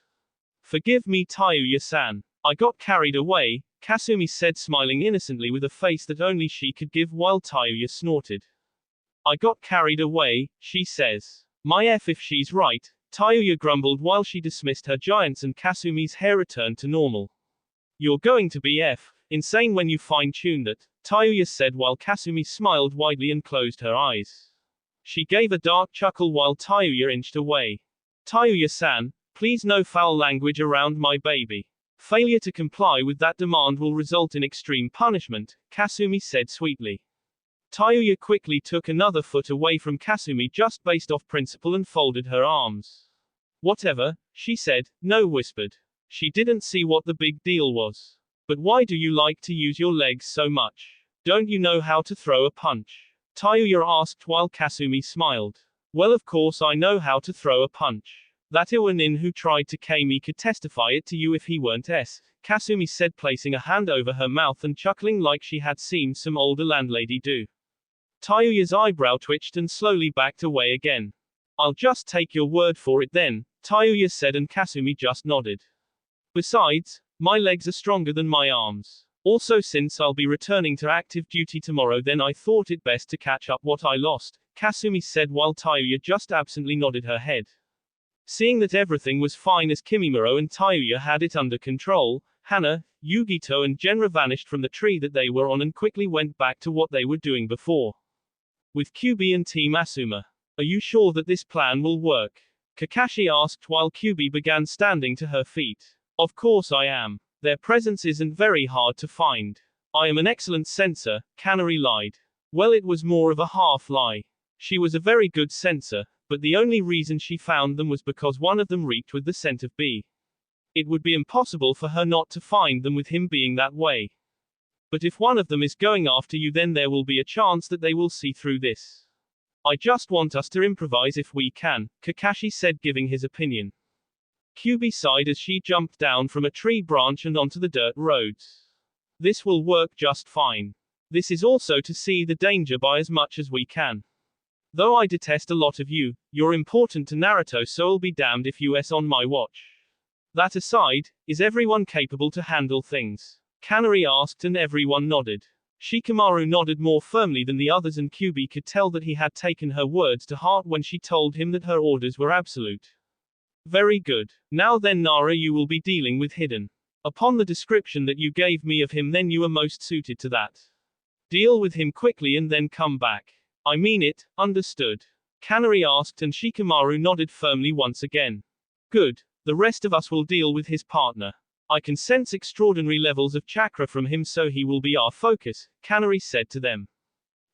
Speaker 1: "Forgive me, Tayuya-san. I got carried away," Kasumi said, smiling innocently with a face that only she could give while Tayuya snorted. "I got carried away," she says. "My F if she's right," Tayuya grumbled while she dismissed her giants and Kasumi's hair returned to normal. "You're going to be insane when you fine-tune that," Tayuya said while Kasumi smiled widely and closed her eyes. She gave a dark chuckle while Tayuya inched away. "Tayuya-san, please no foul language around my baby. Failure to comply with that demand will result in extreme punishment," Kasumi said sweetly. Tayuya quickly took another foot away from Kasumi just based off principle and folded her arms. "Whatever," she said, no whispered. She didn't see what the big deal was. "But why do you like to use your legs so much? Don't you know how to throw a punch?" Tayuya asked while Kasumi smiled. "Well, of course I know how to throw a punch. That Iwanin who tried to K me could testify it to you if he weren't Kasumi said, placing a hand over her mouth and chuckling like she had seen some older landlady do. Tayuya's eyebrow twitched and slowly backed away again. "I'll just take your word for it then," Tayuya said, and Kasumi just nodded. "Besides, my legs are stronger than my arms. Also, since I'll be returning to active duty tomorrow, then I thought it best to catch up what I lost," Kasumi said while Tayuya just absently nodded her head. Seeing that everything was fine as Kimimaro and Tayuya had it under control, Hana, Yugito and Genra vanished from the tree that they were on and quickly went back to what they were doing before. With Kyubi and Team Asuma. "Are you sure that this plan will work?" Kakashi asked while Kyubi began standing to her feet. "Of course I am. Their presence isn't very hard to find. I am an excellent censor," Kanari lied. Well, it was more of a half lie. She was a very good censor, but the only reason she found them was because one of them reeked with the scent of bee. It would be impossible for her not to find them with him being that way. But if one of them is going after you, then there will be a chance that they will see through this. "I just want us to improvise if we can," Kakashi said, giving his opinion. Kyubi sighed as she jumped down from a tree branch and onto the dirt roads. "This will work just fine. This is also to see the danger by as much as we can. Though I detest a lot of you, you're important to Naruto, so I'll be damned if you's on my watch. That aside, is everyone capable to handle things?" Kanari asked and everyone nodded. Shikamaru nodded more firmly than the others, and Kyubi could tell that he had taken her words to heart when she told him that her orders were absolute. Very good. Now then, Nara, you will be dealing with Hidden. Upon the description that you gave me of him, then you are most suited to that. Deal with him quickly and then come back. I mean it, understood? Kanari asked, and Shikamaru nodded firmly once again. Good. The rest of us will deal with his partner. I can sense extraordinary levels of chakra from him, so he will be our focus, Kanari said to them.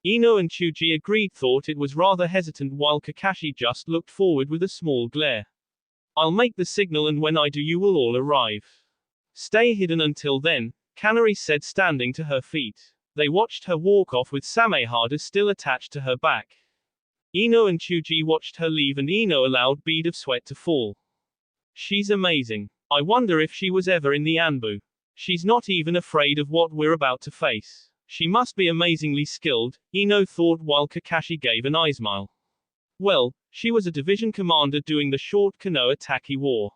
Speaker 1: Ino and Chuji agreed, thought it was rather hesitant, while Kakashi just looked forward with a small glare. I'll make the signal, and when I do you will all arrive. Stay hidden until then, Kanari said, standing to her feet. They watched her walk off with Samehada still attached to her back. Ino and Chuji watched her leave, and Ino allowed a bead of sweat to fall. She's amazing. I wonder if she was ever in the Anbu. She's not even afraid of what we're about to face. She must be amazingly skilled, Ino thought, while Kakashi gave an eye smile. Well, she was a division commander doing the short Konoha Taki war.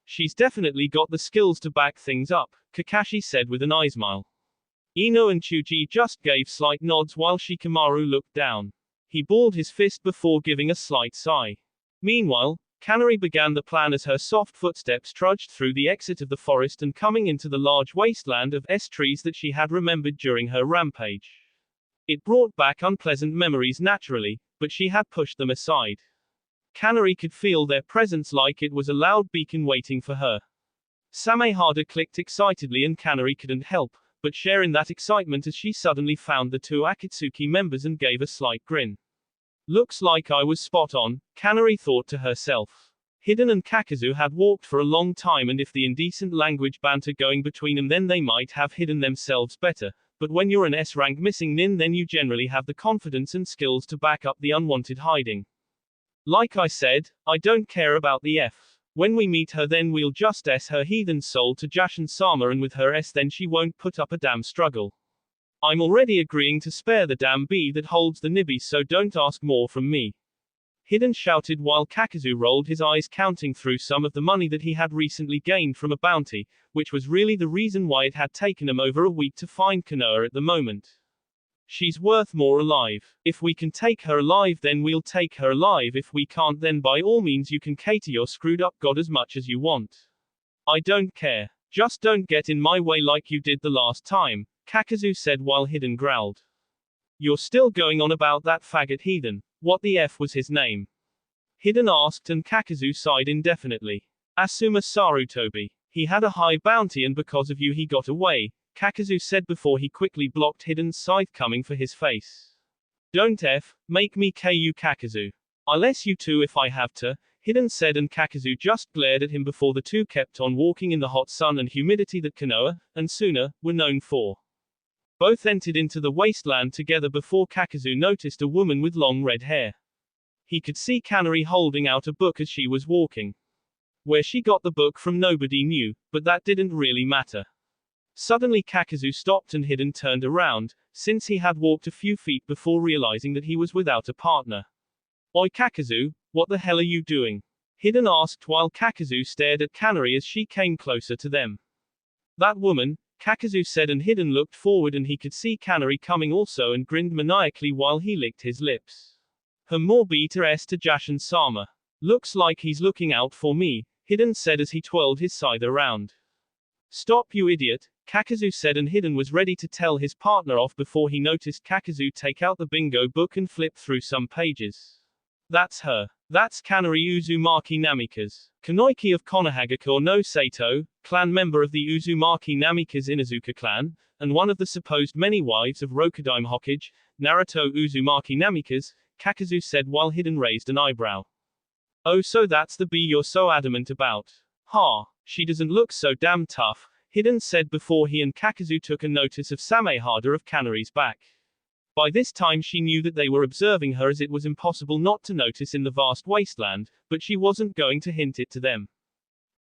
Speaker 1: She's definitely got the skills to back things up, Kakashi said with an eye smile. Ino and Chuji just gave slight nods while Shikamaru looked down. He balled his fist before giving a slight sigh. Meanwhile, Kanari began the plan as her soft footsteps trudged through the exit of the forest and coming into the large wasteland of trees that she had remembered during her rampage. It brought back unpleasant memories naturally, but she had pushed them aside. Kanari could feel their presence like it was a loud beacon waiting for her. Samehada clicked excitedly, and Kanari couldn't help but share in that excitement as she suddenly found the two Akatsuki members and gave a slight grin. Looks like I was spot on, Kanari thought to herself. Hidden and Kakazu had walked for a long time, and if the indecent language banter going between them, then they might have hidden themselves better, but when you're an S-rank missing nin, then you generally have the confidence and skills to back up the unwanted hiding. Like I said, I don't care about the F. When we meet her, then we'll just S her heathen soul to Jashin-sama, and with her S then she won't put up a damn struggle. I'm already agreeing to spare the damn bee that holds the nibby, so don't ask more from me. Hidden shouted while Kakazu rolled his eyes, counting through some of the money that he had recently gained from a bounty, which was really the reason why it had taken him over a week to find Konoha at the moment. She's worth more alive. If we can take her alive, then we'll take her alive. If we can't, then by all means you can cater your screwed up god as much as you want. I don't care. Just don't get in my way like you did the last time, Kakazu said while Hidden growled. You're still going on about that faggot heathen. What the F was his name? Hidden asked, and Kakazu sighed indefinitely. Asuma Sarutobi. He had a high bounty, and because of you he got away, Kakazu said before he quickly blocked Hidden's scythe coming for his face. Don't make me KU, Kakazu. I'll S you too if I have to, Hidden said, and Kakazu just glared at him before the two kept on walking in the hot sun and humidity that Konoha and Suna were known for. Both entered into the wasteland together before Kakazu noticed a woman with long red hair. He could see Kanari holding out a book as she was walking. Where she got the book from nobody knew, but that didn't really matter. Suddenly Kakazu stopped and Hidden turned around, since he had walked a few feet before realizing that he was without a partner. Oi Kakazu, what the hell are you doing? Hidden asked while Kakazu stared at Kanari as she came closer to them. That woman, Kakazu said, and Hidden looked forward and he could see Kanari coming also and grinned maniacally while he licked his lips. More beta S to Jashin-sama. Looks like he's looking out for me, Hidden said as he twirled his scythe around. Stop you idiot, Kakazu said, and Hidden was ready to tell his partner off before he noticed Kakazu take out the bingo book and flip through some pages. That's her. That's Kanari Uzumaki Namikaze. Kunoichi of Konohagakure no Sato, clan member of the Uzumaki Namikaze Inazuka clan, and one of the supposed many wives of Rokudaime Hokage, Naruto Uzumaki Namikaze, Kakazu said while Hidden raised an eyebrow. Oh, so that's the bee you're so adamant about. Ha, she doesn't look so damn tough, Hidden said before he and Kakazu took a notice of Samehada of Kanari's back. By this time she knew that they were observing her, as it was impossible not to notice in the vast wasteland, but she wasn't going to hint it to them.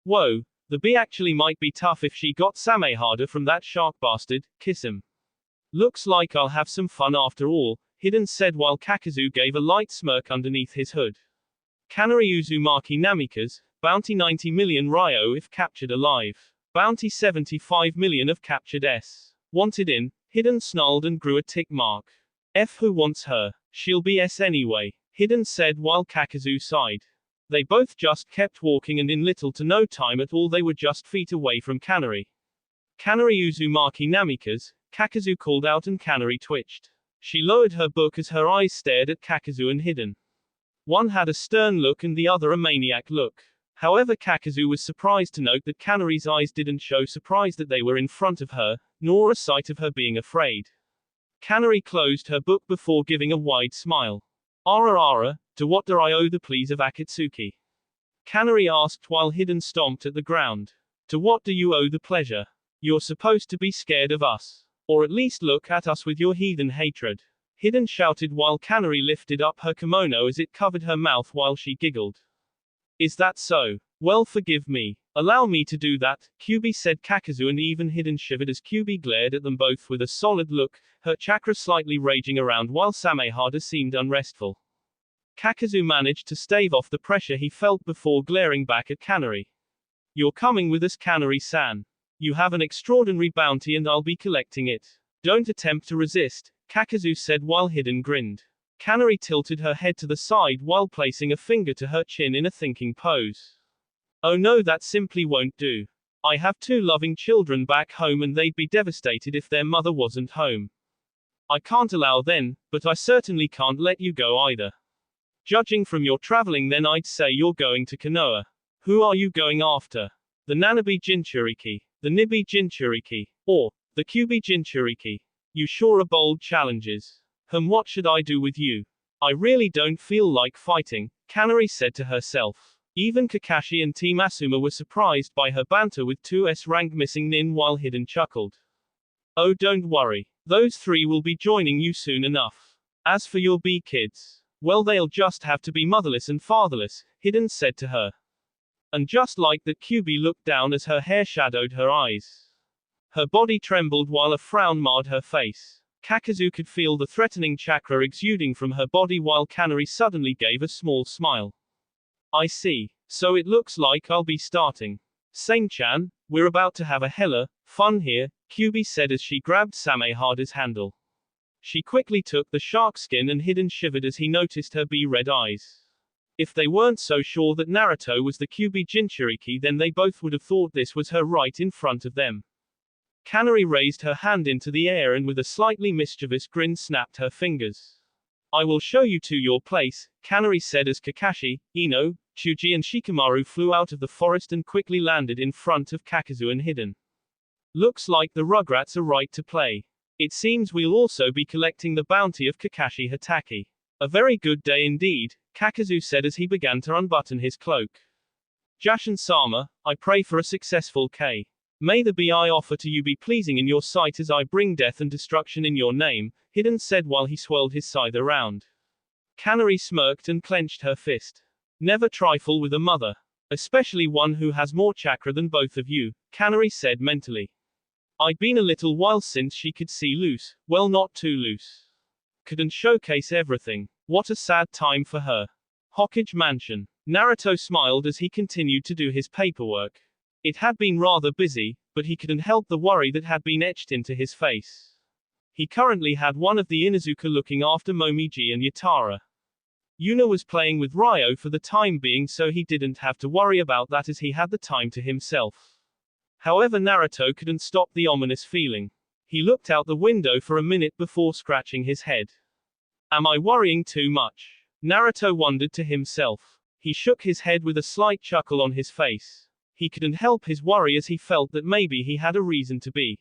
Speaker 1: Whoa, the bee actually might be tough if she got Samehada from that shark bastard, kiss him. Looks like I'll have some fun after all, Hidden said while Kakazu gave a light smirk underneath his hood. Kanari Uzumaki Namikaze, bounty 90 million Ryo if captured alive. Bounty 75 million if captured S. Wanted in, Hidden snarled and grew a tick mark. F who wants her? She'll be S anyway, Hidden said while Kakazu sighed. They both just kept walking and in little to no time at all they were just feet away from Kanari. Kanari Uzumaki Namikaze, Kakazu called out and Kanari twitched. She lowered her book as her eyes stared at Kakazu and Hidden. One had a stern look and the other a maniac look. However, Kakazu was surprised to note that Kanari's eyes didn't show surprise that they were in front of her, nor a sight of her being afraid. Kanari closed her book before giving a wide smile. Ara, to what do I owe the pleas of Akatsuki? Kanari asked while Hidden stomped at the ground. To what do you owe the pleasure? You're supposed to be scared of us. Or at least look at us with your heathen hatred. Hidden shouted while Kanari lifted up her kimono as it covered her mouth while she giggled. Is that so? Well, forgive me. Allow me to do that, Kyubi said. Kakazu and even Hidden shivered as Kyubi glared at them both with a solid look, her chakra slightly raging around while Samehada seemed unrestful. Kakazu managed to stave off the pressure he felt before glaring back at Kanari. You're coming with us, Kanari-san. You have an extraordinary bounty and I'll be collecting it. Don't attempt to resist, Kakazu said while Hidden grinned. Kanari tilted her head to the side while placing a finger to her chin in a thinking pose. Oh no, that simply won't do. I have 2 loving children back home and they'd be devastated if their mother wasn't home. I can't allow then, but I certainly can't let you go either. Judging from your traveling then I'd say you're going to Konoha. Who are you going after? The Nanabi Jinchuriki, the Nibi Jinchuriki, or the Kyubi Jinchuriki? You sure are bold challenges. What should I do with you? I really don't feel like fighting, Kanari said to herself. Even Kakashi and Team Asuma were surprised by her banter with 2S rank missing Nin while Hidden chuckled. Oh, don't worry. Those 3 will be joining you soon enough. As for your B kids, well, they'll just have to be motherless and fatherless, Hidden said to her. And just like that, Kyubi looked down as her hair shadowed her eyes. Her body trembled while a frown marred her face. Kakazu could feel the threatening chakra exuding from her body while Kanari suddenly gave a small smile. I see. So it looks like I'll be starting. Sane-chan, we're about to have a hella fun here, Kyubi said as she grabbed Samehada's handle. She quickly took the shark skin and Hidden shivered as he noticed her red eyes. If they weren't so sure that Naruto was the Kyubi Jinchuriki, then they both would have thought this was her right in front of them. Kanari raised her hand into the air and with a slightly mischievous grin snapped her fingers. I will show you to your place, Kanari said as Kakashi, Ino, Chuji and Shikamaru flew out of the forest and quickly landed in front of Kakazu and Hidden. Looks like the Rugrats are right to play. It seems we'll also be collecting the bounty of Kakashi Hatake. A very good day indeed, Kakazu said as he began to unbutton his cloak. Jashin-sama, I pray for a successful K. May the B I offer to you be pleasing in your sight as I bring death and destruction in your name, Hidden said while he swirled his scythe around. Kanari smirked and clenched her fist. Never trifle with a mother. Especially one who has more chakra than both of you, Kanari said mentally. I'd been a little while since she could see loose, well not too loose. Couldn't showcase everything. What a sad time for her. Hokage Mansion. Naruto smiled as he continued to do his paperwork. It had been rather busy, but he couldn't help the worry that had been etched into his face. He currently had one of the Inuzuka looking after Momiji and Yatara. Yuna was playing with Ryo for the time being, so he didn't have to worry about that as he had the time to himself. However, Naruto couldn't stop the ominous feeling. He looked out the window for a minute before scratching his head. Am I worrying too much? Naruto wondered to himself. He shook his head with a slight chuckle on his face. He couldn't help his worry as he felt that maybe he had a reason to be.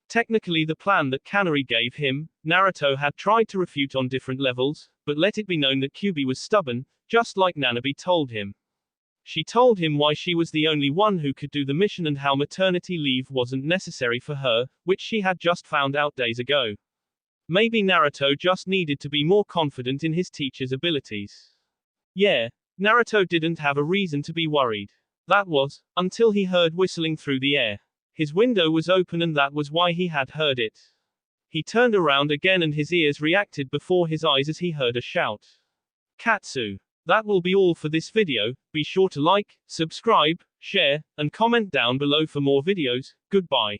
Speaker 1: Technically, the plan that Kanari gave him, Naruto had tried to refute on different levels, but let it be known that Kyubi was stubborn, just like Nanabi told him. She told him why she was the only one who could do the mission and how maternity leave wasn't necessary for her, which she had just found out days ago. Maybe Naruto just needed to be more confident in his teacher's abilities. Yeah, Naruto didn't have a reason to be worried. That was, until he heard whistling through the air. His window was open and that was why he had heard it. He turned around again and his ears reacted before his eyes as he heard a shout. Katsu. That will be all for this video. Be sure to like, subscribe, share, and comment down below for more videos. Goodbye.